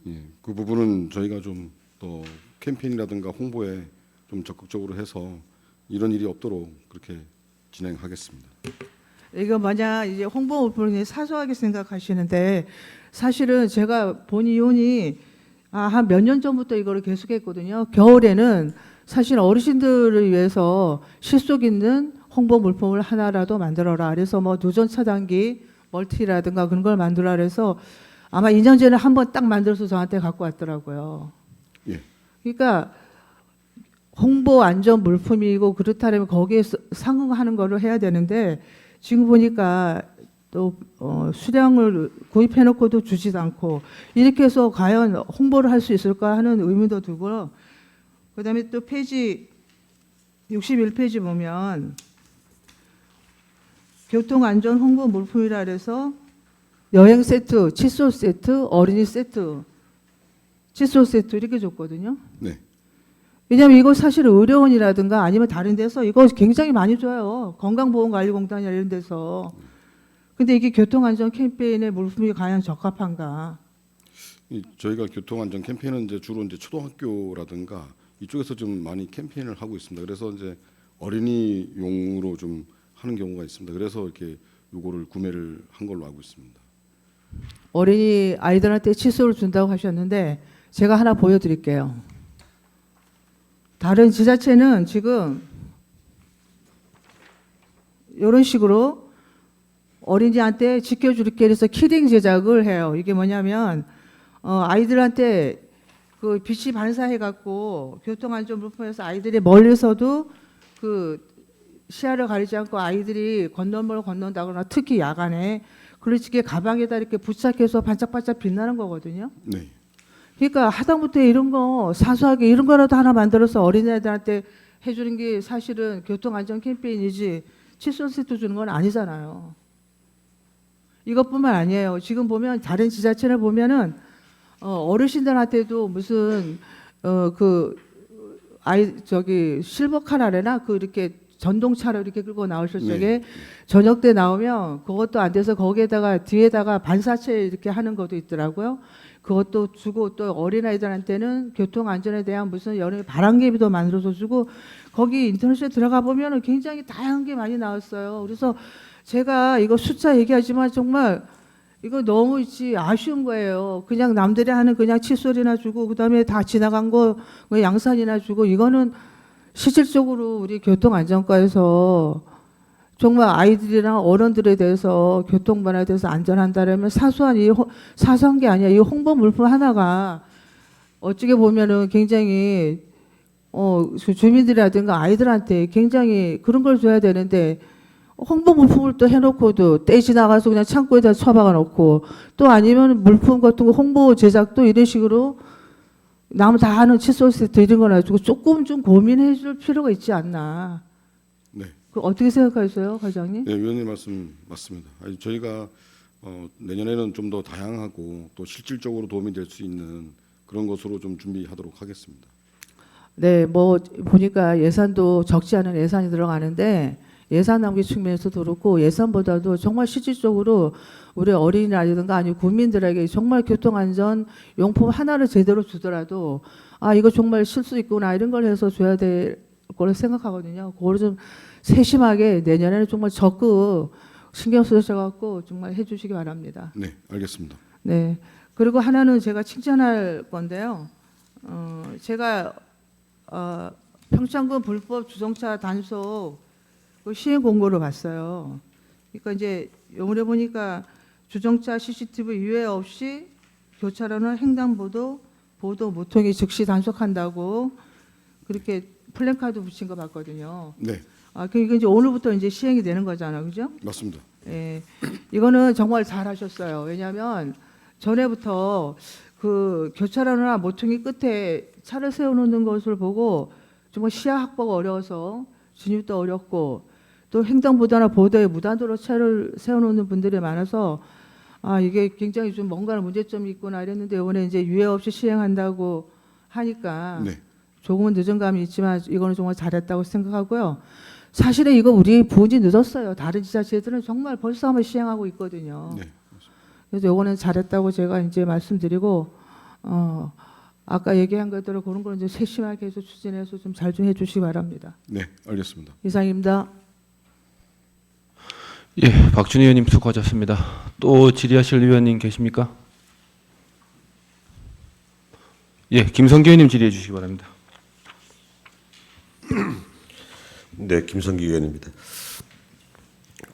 Speaker 2: 예, 그 부분은 저희가 좀 더 캠페인이라든가 홍보에 좀 적극적으로 해서 이런 일이 없도록 그렇게 진행하겠습니다.
Speaker 3: 이거 만약 이제 홍보 물품이 사소하게 생각하시는데 사실은 제가 본 이혼이 한 몇 년 전부터 이거를 계속했거든요. 겨울에는 사실 어르신들을 위해서 실속 있는 홍보 물품을 하나라도 만들어라. 그래서 뭐 누전 차단기, 멀티라든가 그런 걸 만들어라. 그래서 아마 2년 전에 한 번 딱 만들어서 저한테 갖고 왔더라고요.
Speaker 2: 예.
Speaker 3: 그러니까 홍보 안전 물품이고 그렇다면 거기에 상응하는 거를 해야 되는데 지금 보니까 또 수량을 구입해 놓고도 주지도 않고 이렇게 해서 과연 홍보를 할 수 있을까 하는 의문도 들고요. 그다음에 또 페이지 61페이지 보면 교통안전 홍보 물품이라 그래서 여행 세트, 칫솔 세트, 어린이 세트, 칫솔 세트 이렇게 줬거든요.
Speaker 2: 네.
Speaker 3: 왜냐하면 이거 사실 의료원이라든가 아니면 다른 데서 이거 굉장히 많이 줘요. 건강보험관리공단이나 이런 데서. 근데 이게 교통안전 캠페인의 물품이 과연 적합한가?
Speaker 2: 저희가 교통안전 캠페인은 이제 주로 이제 초등학교라든가 이쪽에서 좀 많이 캠페인을 하고 있습니다. 그래서 이제 어린이용으로 좀 하는 경우가 있습니다. 그래서 이렇게 요거를 구매를 한 걸로 알고 있습니다.
Speaker 3: 어린이 아이들한테 칫솔을 준다고 하셨는데 제가 하나 보여드릴게요. 다른 지자체는 지금 이런 식으로 어린이한테 지켜줄게 해서 키링 제작을 해요. 이게 뭐냐면 아이들한테 그 빛이 반사해갖고 교통안전물품에서 아이들이 멀리서도 그 시야를 가리지 않고 아이들이 건너물 건넌다거나 특히 야간에 그렇게 가방에다 이렇게 부착해서 반짝반짝 빛나는 거거든요.
Speaker 2: 네.
Speaker 3: 그러니까 하다못해 이런 거 사소하게 이런 거라도 하나 만들어서 어린애들한테 해주는 게 사실은 교통안전 캠페인이지 칫솔 세트 주는 건 아니잖아요. 이것뿐만 아니에요. 지금 보면 다른 지자체를 보면은 어르신들한테도 무슨 그 실버 카라레나 그 이렇게 전동차로 이렇게 끌고 나오실 적에
Speaker 2: 네.
Speaker 3: 저녁 때 나오면 그것도 안 돼서 거기에다가 뒤에다가 반사체 이렇게 하는 것도 있더라고요. 그것도 주고 또 어린아이들한테는 교통안전에 대한 무슨 여러 바람개비도 만들어서 주고 거기 인터넷에 들어가 보면 굉장히 다양한 게 많이 나왔어요. 그래서 제가 이거 숫자 얘기하지만 정말 이거 너무 아쉬운 거예요. 그냥 남들이 하는 그냥 칫솔이나 주고 그다음에 다 지나간 거 양산이나 주고 이거는 실질적으로 우리 교통안전과에서 정말 아이들이랑 어른들에 대해서 교통반에 대해서 안전한다라면 사소한 게 아니야. 이 홍보 물품 하나가 어찌게 보면은 굉장히 주민들이라든가 아이들한테 굉장히 그런 걸 줘야 되는데 홍보 물품을 또 해놓고도 때 지나가서 그냥 창고에다 처박아 놓고 또 아니면 물품 같은 거 홍보 제작도 이런 식으로 남 다 하는 칫솔 세트 이런 거 놔주고 조금 좀 고민해 줄 필요가 있지 않나.
Speaker 2: 네.
Speaker 3: 그 어떻게 생각하세요, 과장님?
Speaker 2: 네, 위원님 말씀 맞습니다. 저희가 내년에는 좀 더 다양하고 또 실질적으로 도움이 될 수 있는 그런 것으로 좀 준비하도록 하겠습니다.
Speaker 3: 네, 뭐 보니까 예산도 적지 않은 예산이 들어가는데 예산 낭비 측면에서도 그렇고 예산보다도 정말 실질적으로 우리 어린이라든가 아니면 국민들에게 정말 교통안전 용품 하나를 제대로 주더라도 이거 정말 쓸 수 있구나 이런 걸 해서 줘야 될 거로 생각하거든요. 그거를 좀 세심하게 내년에는 정말 적극 신경 쓰셔갖고 정말 해주시기 바랍니다.
Speaker 2: 네, 알겠습니다.
Speaker 3: 네. 그리고 하나는 제가 칭찬할 건데요. 제가 평창군 불법 주정차 단속 그 시행 공고를 봤어요. 그러니까 이제 요번에 보니까 주정차 CCTV 유해 없이 교차로는 횡단보도 보도 모통이 즉시 단속한다고 그렇게 플랜카드 붙인 거 봤거든요.
Speaker 2: 네,
Speaker 3: 그러니까 이제 오늘부터 이제 시행이 되는 거잖아요, 그죠?
Speaker 2: 맞습니다.
Speaker 3: 예, 이거는 정말 잘하셨어요. 왜냐하면 전에부터 그 교차로나 모퉁이 끝에 차를 세워놓는 것을 보고 정말 시야 확보가 어려워서 진입도 어렵고 또 횡단보도나 보도에 무단으로 차를 세워놓는 분들이 많아서 이게 굉장히 좀 뭔가 문제점이 있구나 이랬는데 이번에 이제 유예 없이 시행한다고 하니까
Speaker 2: 네,
Speaker 3: 조금은 늦은 감이 있지만 이거는 정말 잘했다고 생각하고요. 사실은 이거 우리 부지 늦었어요. 다른 지자체들은 정말 벌써 한번 시행하고 있거든요.
Speaker 2: 네,
Speaker 3: 그래서 이거는 잘했다고 제가 이제 말씀드리고 아까 얘기한 것대로 그런 걸 이제 세심하게 해서 추진해서 좀 잘 좀 해주시기 바랍니다.
Speaker 2: 네, 알겠습니다.
Speaker 3: 이상입니다.
Speaker 1: 예, 박준희 의원님 수고하셨습니다. 또 질의하실 의원님 계십니까? 예, 김성기 의원님 질의해 주시기 바랍니다.
Speaker 5: 네, 김성기 의원입니다.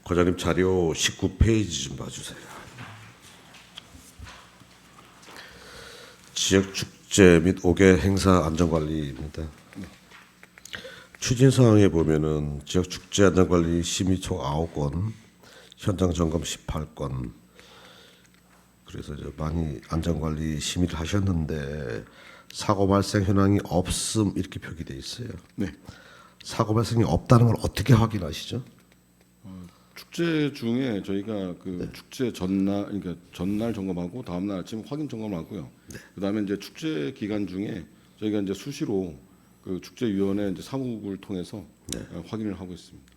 Speaker 5: 과장님 자료 19페이지 좀 봐주세요. 지역 축제 및 5개 행사 안전관리입니다. 추진 사항에 보면은 지역 축제 안전관리 심의 총 9건, 현장 점검 18건. 그래서 이제 많이 안전관리 심의를 하셨는데 사고 발생 현황이 없음 이렇게 표기돼 있어요.
Speaker 2: 네,
Speaker 5: 사고 발생이 없다는 걸 어떻게 확인하시죠?
Speaker 2: 축제 중에 저희가 그 축제 전날, 그러니까 전날 점검하고 다음 날 아침 확인 점검하고요. 그다음에 이제 축제 기간 중에 저희가 이제 수시로 그 축제위원회 이제 사무국을 통해서 확인을 하고 있습니다.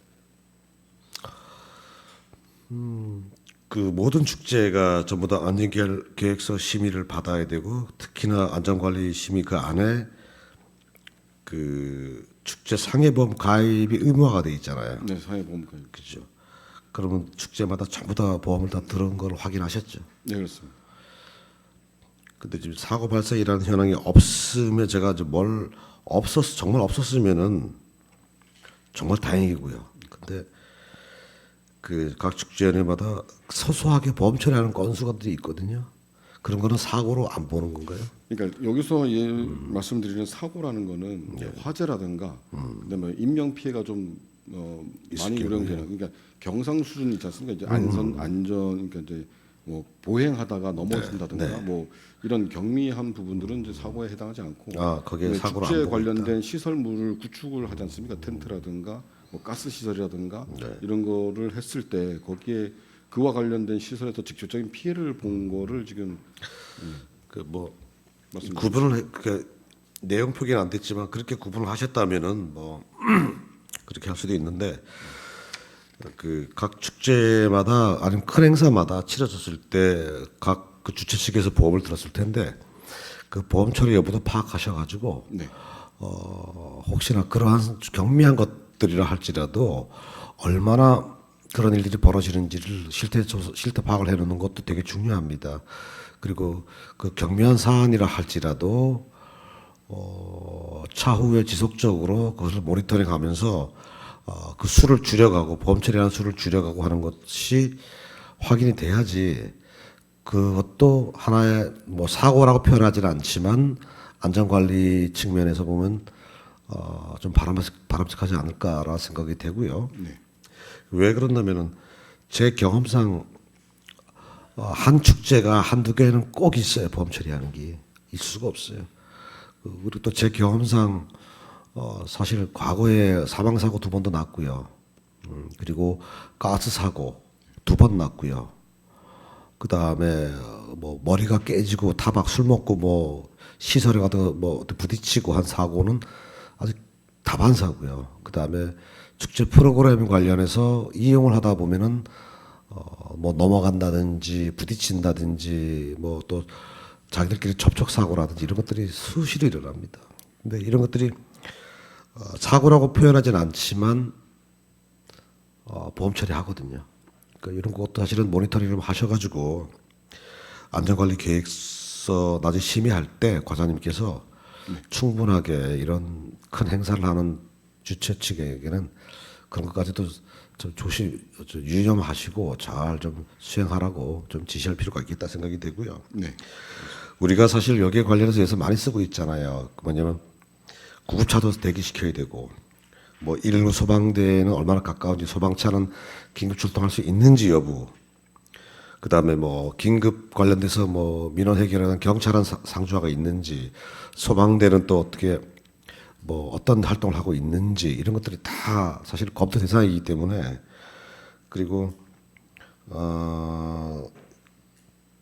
Speaker 5: 그 모든 축제가 전부 다 안전계획서 심의를 받아야 되고 특히나 안전관리 심의 그 안에 그 축제 상해보험 가입이 의무화가 돼 있잖아요.
Speaker 2: 네, 사회보험까지.
Speaker 5: 그렇죠. 그러면 축제마다 전부 다 보험을 다 들은 걸 확인하셨죠.
Speaker 2: 네, 그렇습니다.
Speaker 5: 근데 지금 사고 발생이라는 현황이 없으면 제가 이제 정말 없었으면은 정말 다행이고요. 근데 그 각 축제연회마다 소소하게 보험 처리하는 건수가 있거든요. 그런 거는 사고로 안 보는 건가요?
Speaker 2: 그러니까 여기서 말씀드리는 사고라는 거는 이제 화재라든가 그다음에 인명 피해가 좀 많이 요령되는 그러니까 경상 수준 있지 않습니까? 이제 안전 그러니까 이제 뭐 보행하다가 넘어진다든가 뭐 이런 경미한 부분들은 이제 사고에 해당하지 않고
Speaker 5: 거기에 사고로 안
Speaker 2: 축제
Speaker 5: 보고
Speaker 2: 관련된 시설물을 구축을 하지 않습니까? 텐트라든가 뭐 가스 시설이라든가 이런 거를 했을 때 거기에 그와 관련된 시설에서 직접적인 피해를 본 거를 지금
Speaker 5: 그 뭐
Speaker 2: 맞습니다.
Speaker 5: 구분을 내용 표기는 안 됐지만 그렇게 구분을 하셨다면은 뭐 그렇게 할 수도 있는데 그 각 축제마다 아니면 큰 행사마다 치러졌을 때 각 그 주최 측에서 보험을 들었을 텐데 그 보험 처리 여부도 파악하셔가지고
Speaker 2: 네.
Speaker 5: 혹시나 그러한 경미한 것들이라 할지라도 얼마나 그런 일들이 벌어지는지를 실태 파악을 해놓는 것도 되게 중요합니다. 그리고 그 경미한 사안이라 할지라도 차후에 지속적으로 그것을 모니터링하면서 그 수를 줄여가고 보험 처리하는 수를 줄여가고 하는 것이 확인이 돼야지 그것도 하나의 뭐 사고라고 표현하지는 않지만 안전관리 측면에서 보면 좀 바람직하지 않을까라 생각이 되고요.
Speaker 2: 네.
Speaker 5: 왜 그런다면은 제 경험상 한 축제가 한두 개는 꼭 있어요. 보험 처리하는 게 있을 수가 없어요. 그리고 또 제 경험상 사실 과거에 사망 사고 2번도 났고요. 그리고 가스 사고 2번 났고요. 그 다음에 뭐 머리가 깨지고 타박 술 먹고 뭐 시설에 가서 뭐 부딪히고 한 사고는 아직 다반사고요. 그 다음에 축제 프로그램 관련해서 이용을 하다 보면은 뭐 넘어간다든지 부딪힌다든지 뭐 또 자기들끼리 접촉 사고라든지 이런 것들이 수시로 일어납니다. 근데 이런 것들이 사고라고 표현하지는 않지만 보험 처리하거든요. 그러니까 이런 것도 사실은 모니터링을 하셔가지고 안전관리 계획서 나중에 심의할 때 과장님께서 충분하게 이런 큰 행사를 하는 주최 측에게는 그런 것까지도 좀 유념하시고 잘 좀 수행하라고 좀 지시할 필요가 있겠다 생각이 되고요.
Speaker 2: 네.
Speaker 5: 우리가 사실 여기에 관련해서 요새 많이 쓰고 있잖아요. 뭐냐면 구급차도 대기시켜야 되고 뭐 119 소방대는 얼마나 가까운지 소방차는 긴급 출동할 수 있는지 여부 그다음에 뭐 긴급 관련돼서 뭐 민원 해결하는 경찰은 상주하가 있는지 소방대는 또 어떻게 뭐 어떤 활동을 하고 있는지 이런 것들이 다 사실 검토 대상이기 때문에 그리고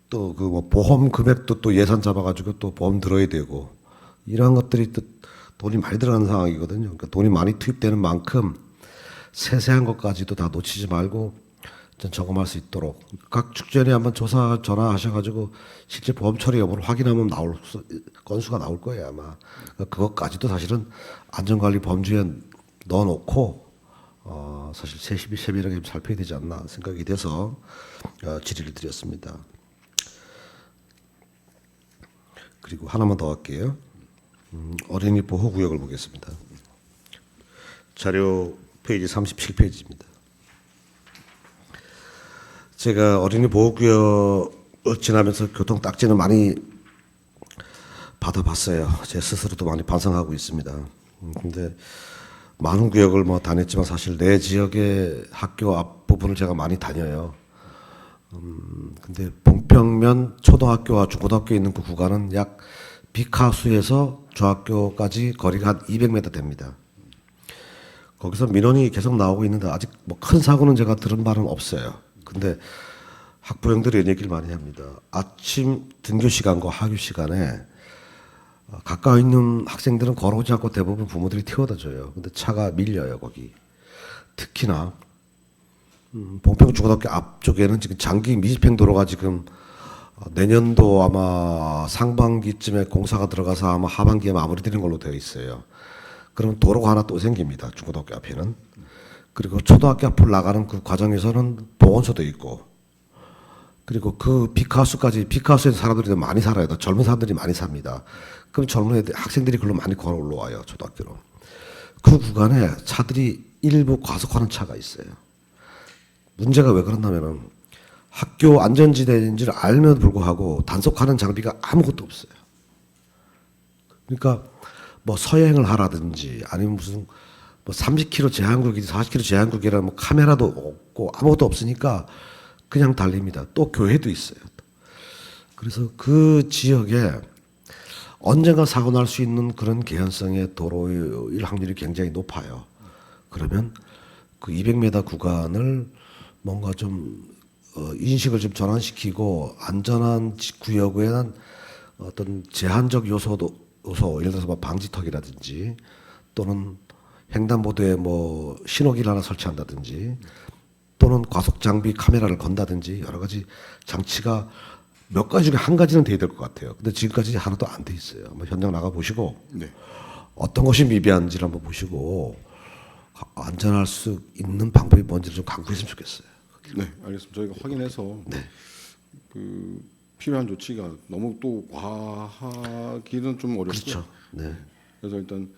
Speaker 5: 또 그 뭐 보험 금액도 또 예산 잡아가지고 또 보험 들어야 되고 이러한 것들이 또 돈이 많이 들어가는 상황이거든요. 그러니까 돈이 많이 투입되는 만큼 세세한 것까지도 다 놓치지 말고 좀 점검할 수 있도록 각 축전에 한번 전화하셔가지고 실제 보험 처리 여부를 확인하면 건수가 나올 거예요 아마. 그러니까 그것까지도 사실은 안전관리 범주에 넣어놓고 사실 세밀하게 살펴야 되지 않나 생각이 돼서 질의를 드렸습니다. 그리고 하나만 더 할게요. 어린이 보호구역을 보겠습니다. 자료 페이지 37페이지입니다. 제가 어린이 보호구역을 지나면서 교통 딱지는 많이 받아봤어요. 제 스스로도 많이 반성하고 있습니다. 근데 많은 구역을 뭐 다녔지만 사실 내 지역의 학교 앞부분을 제가 많이 다녀요. 근데 봉평면 초등학교와 중고등학교에 있는 그 구간은 약 비카수에서 중학교까지 거리가 한 200m 됩니다. 거기서 민원이 계속 나오고 있는데 아직 뭐 큰 사고는 제가 들은 바는 없어요. 근데 학부형들이 이런 얘기를 많이 합니다. 아침 등교 시간과 하교 시간에 가까이 있는 학생들은 걸어오지 않고 대부분 부모들이 태워다 줘요. 근데 차가 밀려요 거기. 특히나 봉평 중고등학교 앞쪽에는 지금 장기 미집행 도로가 지금 내년도 아마 상반기쯤에 공사가 들어가서 아마 하반기에 마무리되는 걸로 되어 있어요. 그럼 도로가 하나 또 생깁니다. 중고등학교 앞에는. 그리고 초등학교 앞을 나가는 그 과정에서는 보건소도 있고 그리고 그 비카우스에서 사람들이 많이 살아요. 젊은 사람들이 많이 삽니다. 그럼 젊은 애들, 학생들이 글로 많이 걸어 올라와요. 초등학교로. 그 구간에 차들이 일부 과속하는 차가 있어요. 문제가 왜 그러냐면은 학교 안전지대인지를 알면 불구하고 단속하는 장비가 아무것도 없어요. 그러니까 뭐 서행을 하라든지 아니면 무슨 뭐 30km 제한구역이지 40km 제한구역이라 뭐 카메라도 없고 아무것도 없으니까 그냥 달립니다. 또 교회도 있어요. 그래서 그 지역에 언젠가 사고 날 수 있는 그런 개연성의 도로일 확률이 굉장히 높아요. 그러면 그 200m 구간을 뭔가 좀 인식을 좀 전환시키고 안전한 구역에는 어떤 제한적 요소 예를 들어서 뭐 방지턱이라든지 또는 횡단보도에 뭐 신호기를 하나 설치한다든지 또는 과속 장비 카메라를 건다든지 여러 가지 장치가 몇 가지 중에 한 가지는 돼야 될 것 같아요. 근데 지금까지 하나도 안 돼 있어요. 한번 현장 나가 보시고
Speaker 2: 네.
Speaker 5: 어떤 것이 미비한지를 한번 보시고 안전할 수 있는 방법이 뭔지를 좀 강구했으면 좋겠어요.
Speaker 2: 네, 알겠습니다. 저희가 확인해서 그 필요한 조치가 너무 또 과하기는 좀 어렵죠.
Speaker 5: 그렇죠. 네.
Speaker 2: 그래서 일단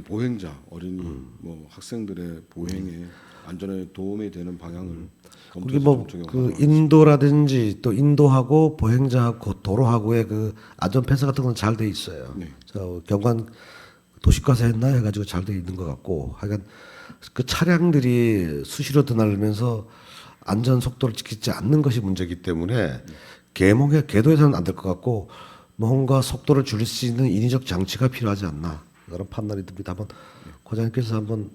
Speaker 2: 보행자, 어린이, 뭐 학생들의 보행에 안전에 도움이 되는 방향을
Speaker 5: 거기
Speaker 2: 검토해서
Speaker 5: 뭐
Speaker 2: 좀
Speaker 5: 그
Speaker 2: 적용하도록
Speaker 5: 인도라든지 또 인도하고 보행자하고 도로하고의 그 안전 펜스 같은 건 잘 돼 있어요.
Speaker 2: 네.
Speaker 5: 저 경관 도시가서 했나 해가지고 잘 돼 있는 것 같고 하여간 그 차량들이 수시로 드날리면서 안전 속도를 지키지 않는 것이 문제이기 때문에 궤도에서는 안 될 것 같고 뭔가 속도를 줄일 수 있는 인위적 장치가 필요하지 않나 그런 판단이 듭니다. 한번 과장님께서 한번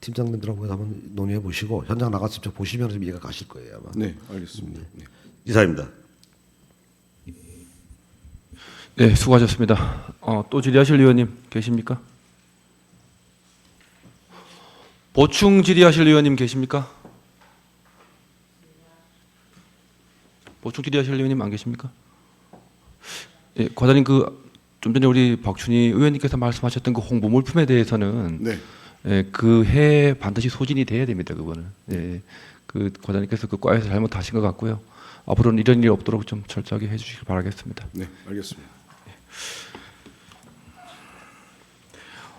Speaker 5: 팀장님들하고 한번 논의해 보시고 현장 나가서 직접 보시면 좀 이해가 가실 거예요 아마.
Speaker 2: 네, 알겠습니다. 네.
Speaker 5: 이사입니다.
Speaker 1: 네, 수고하셨습니다. 또 질의하실 의원님 계십니까? 보충 질의하실 의원님 계십니까? 보충 질의하실 의원님 안 계십니까? 예, 과장님 그 좀 전에 우리 박춘희 의원님께서 말씀하셨던 그 홍보 물품에 대해서는
Speaker 2: 네.
Speaker 1: 예, 그 해 반드시 소진이 돼야 됩니다. 그거는. 예, 그 과장님께서 그 과에서 잘못하신 것 같고요. 앞으로는 이런 일이 없도록 좀 철저하게 해주시길 바라겠습니다.
Speaker 2: 네, 알겠습니다.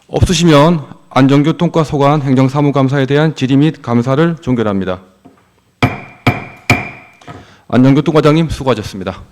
Speaker 1: 없으시면 안전교통과 소관 행정사무감사에 대한 질의 및 감사를 종결합니다. 안전교통과장님 수고하셨습니다.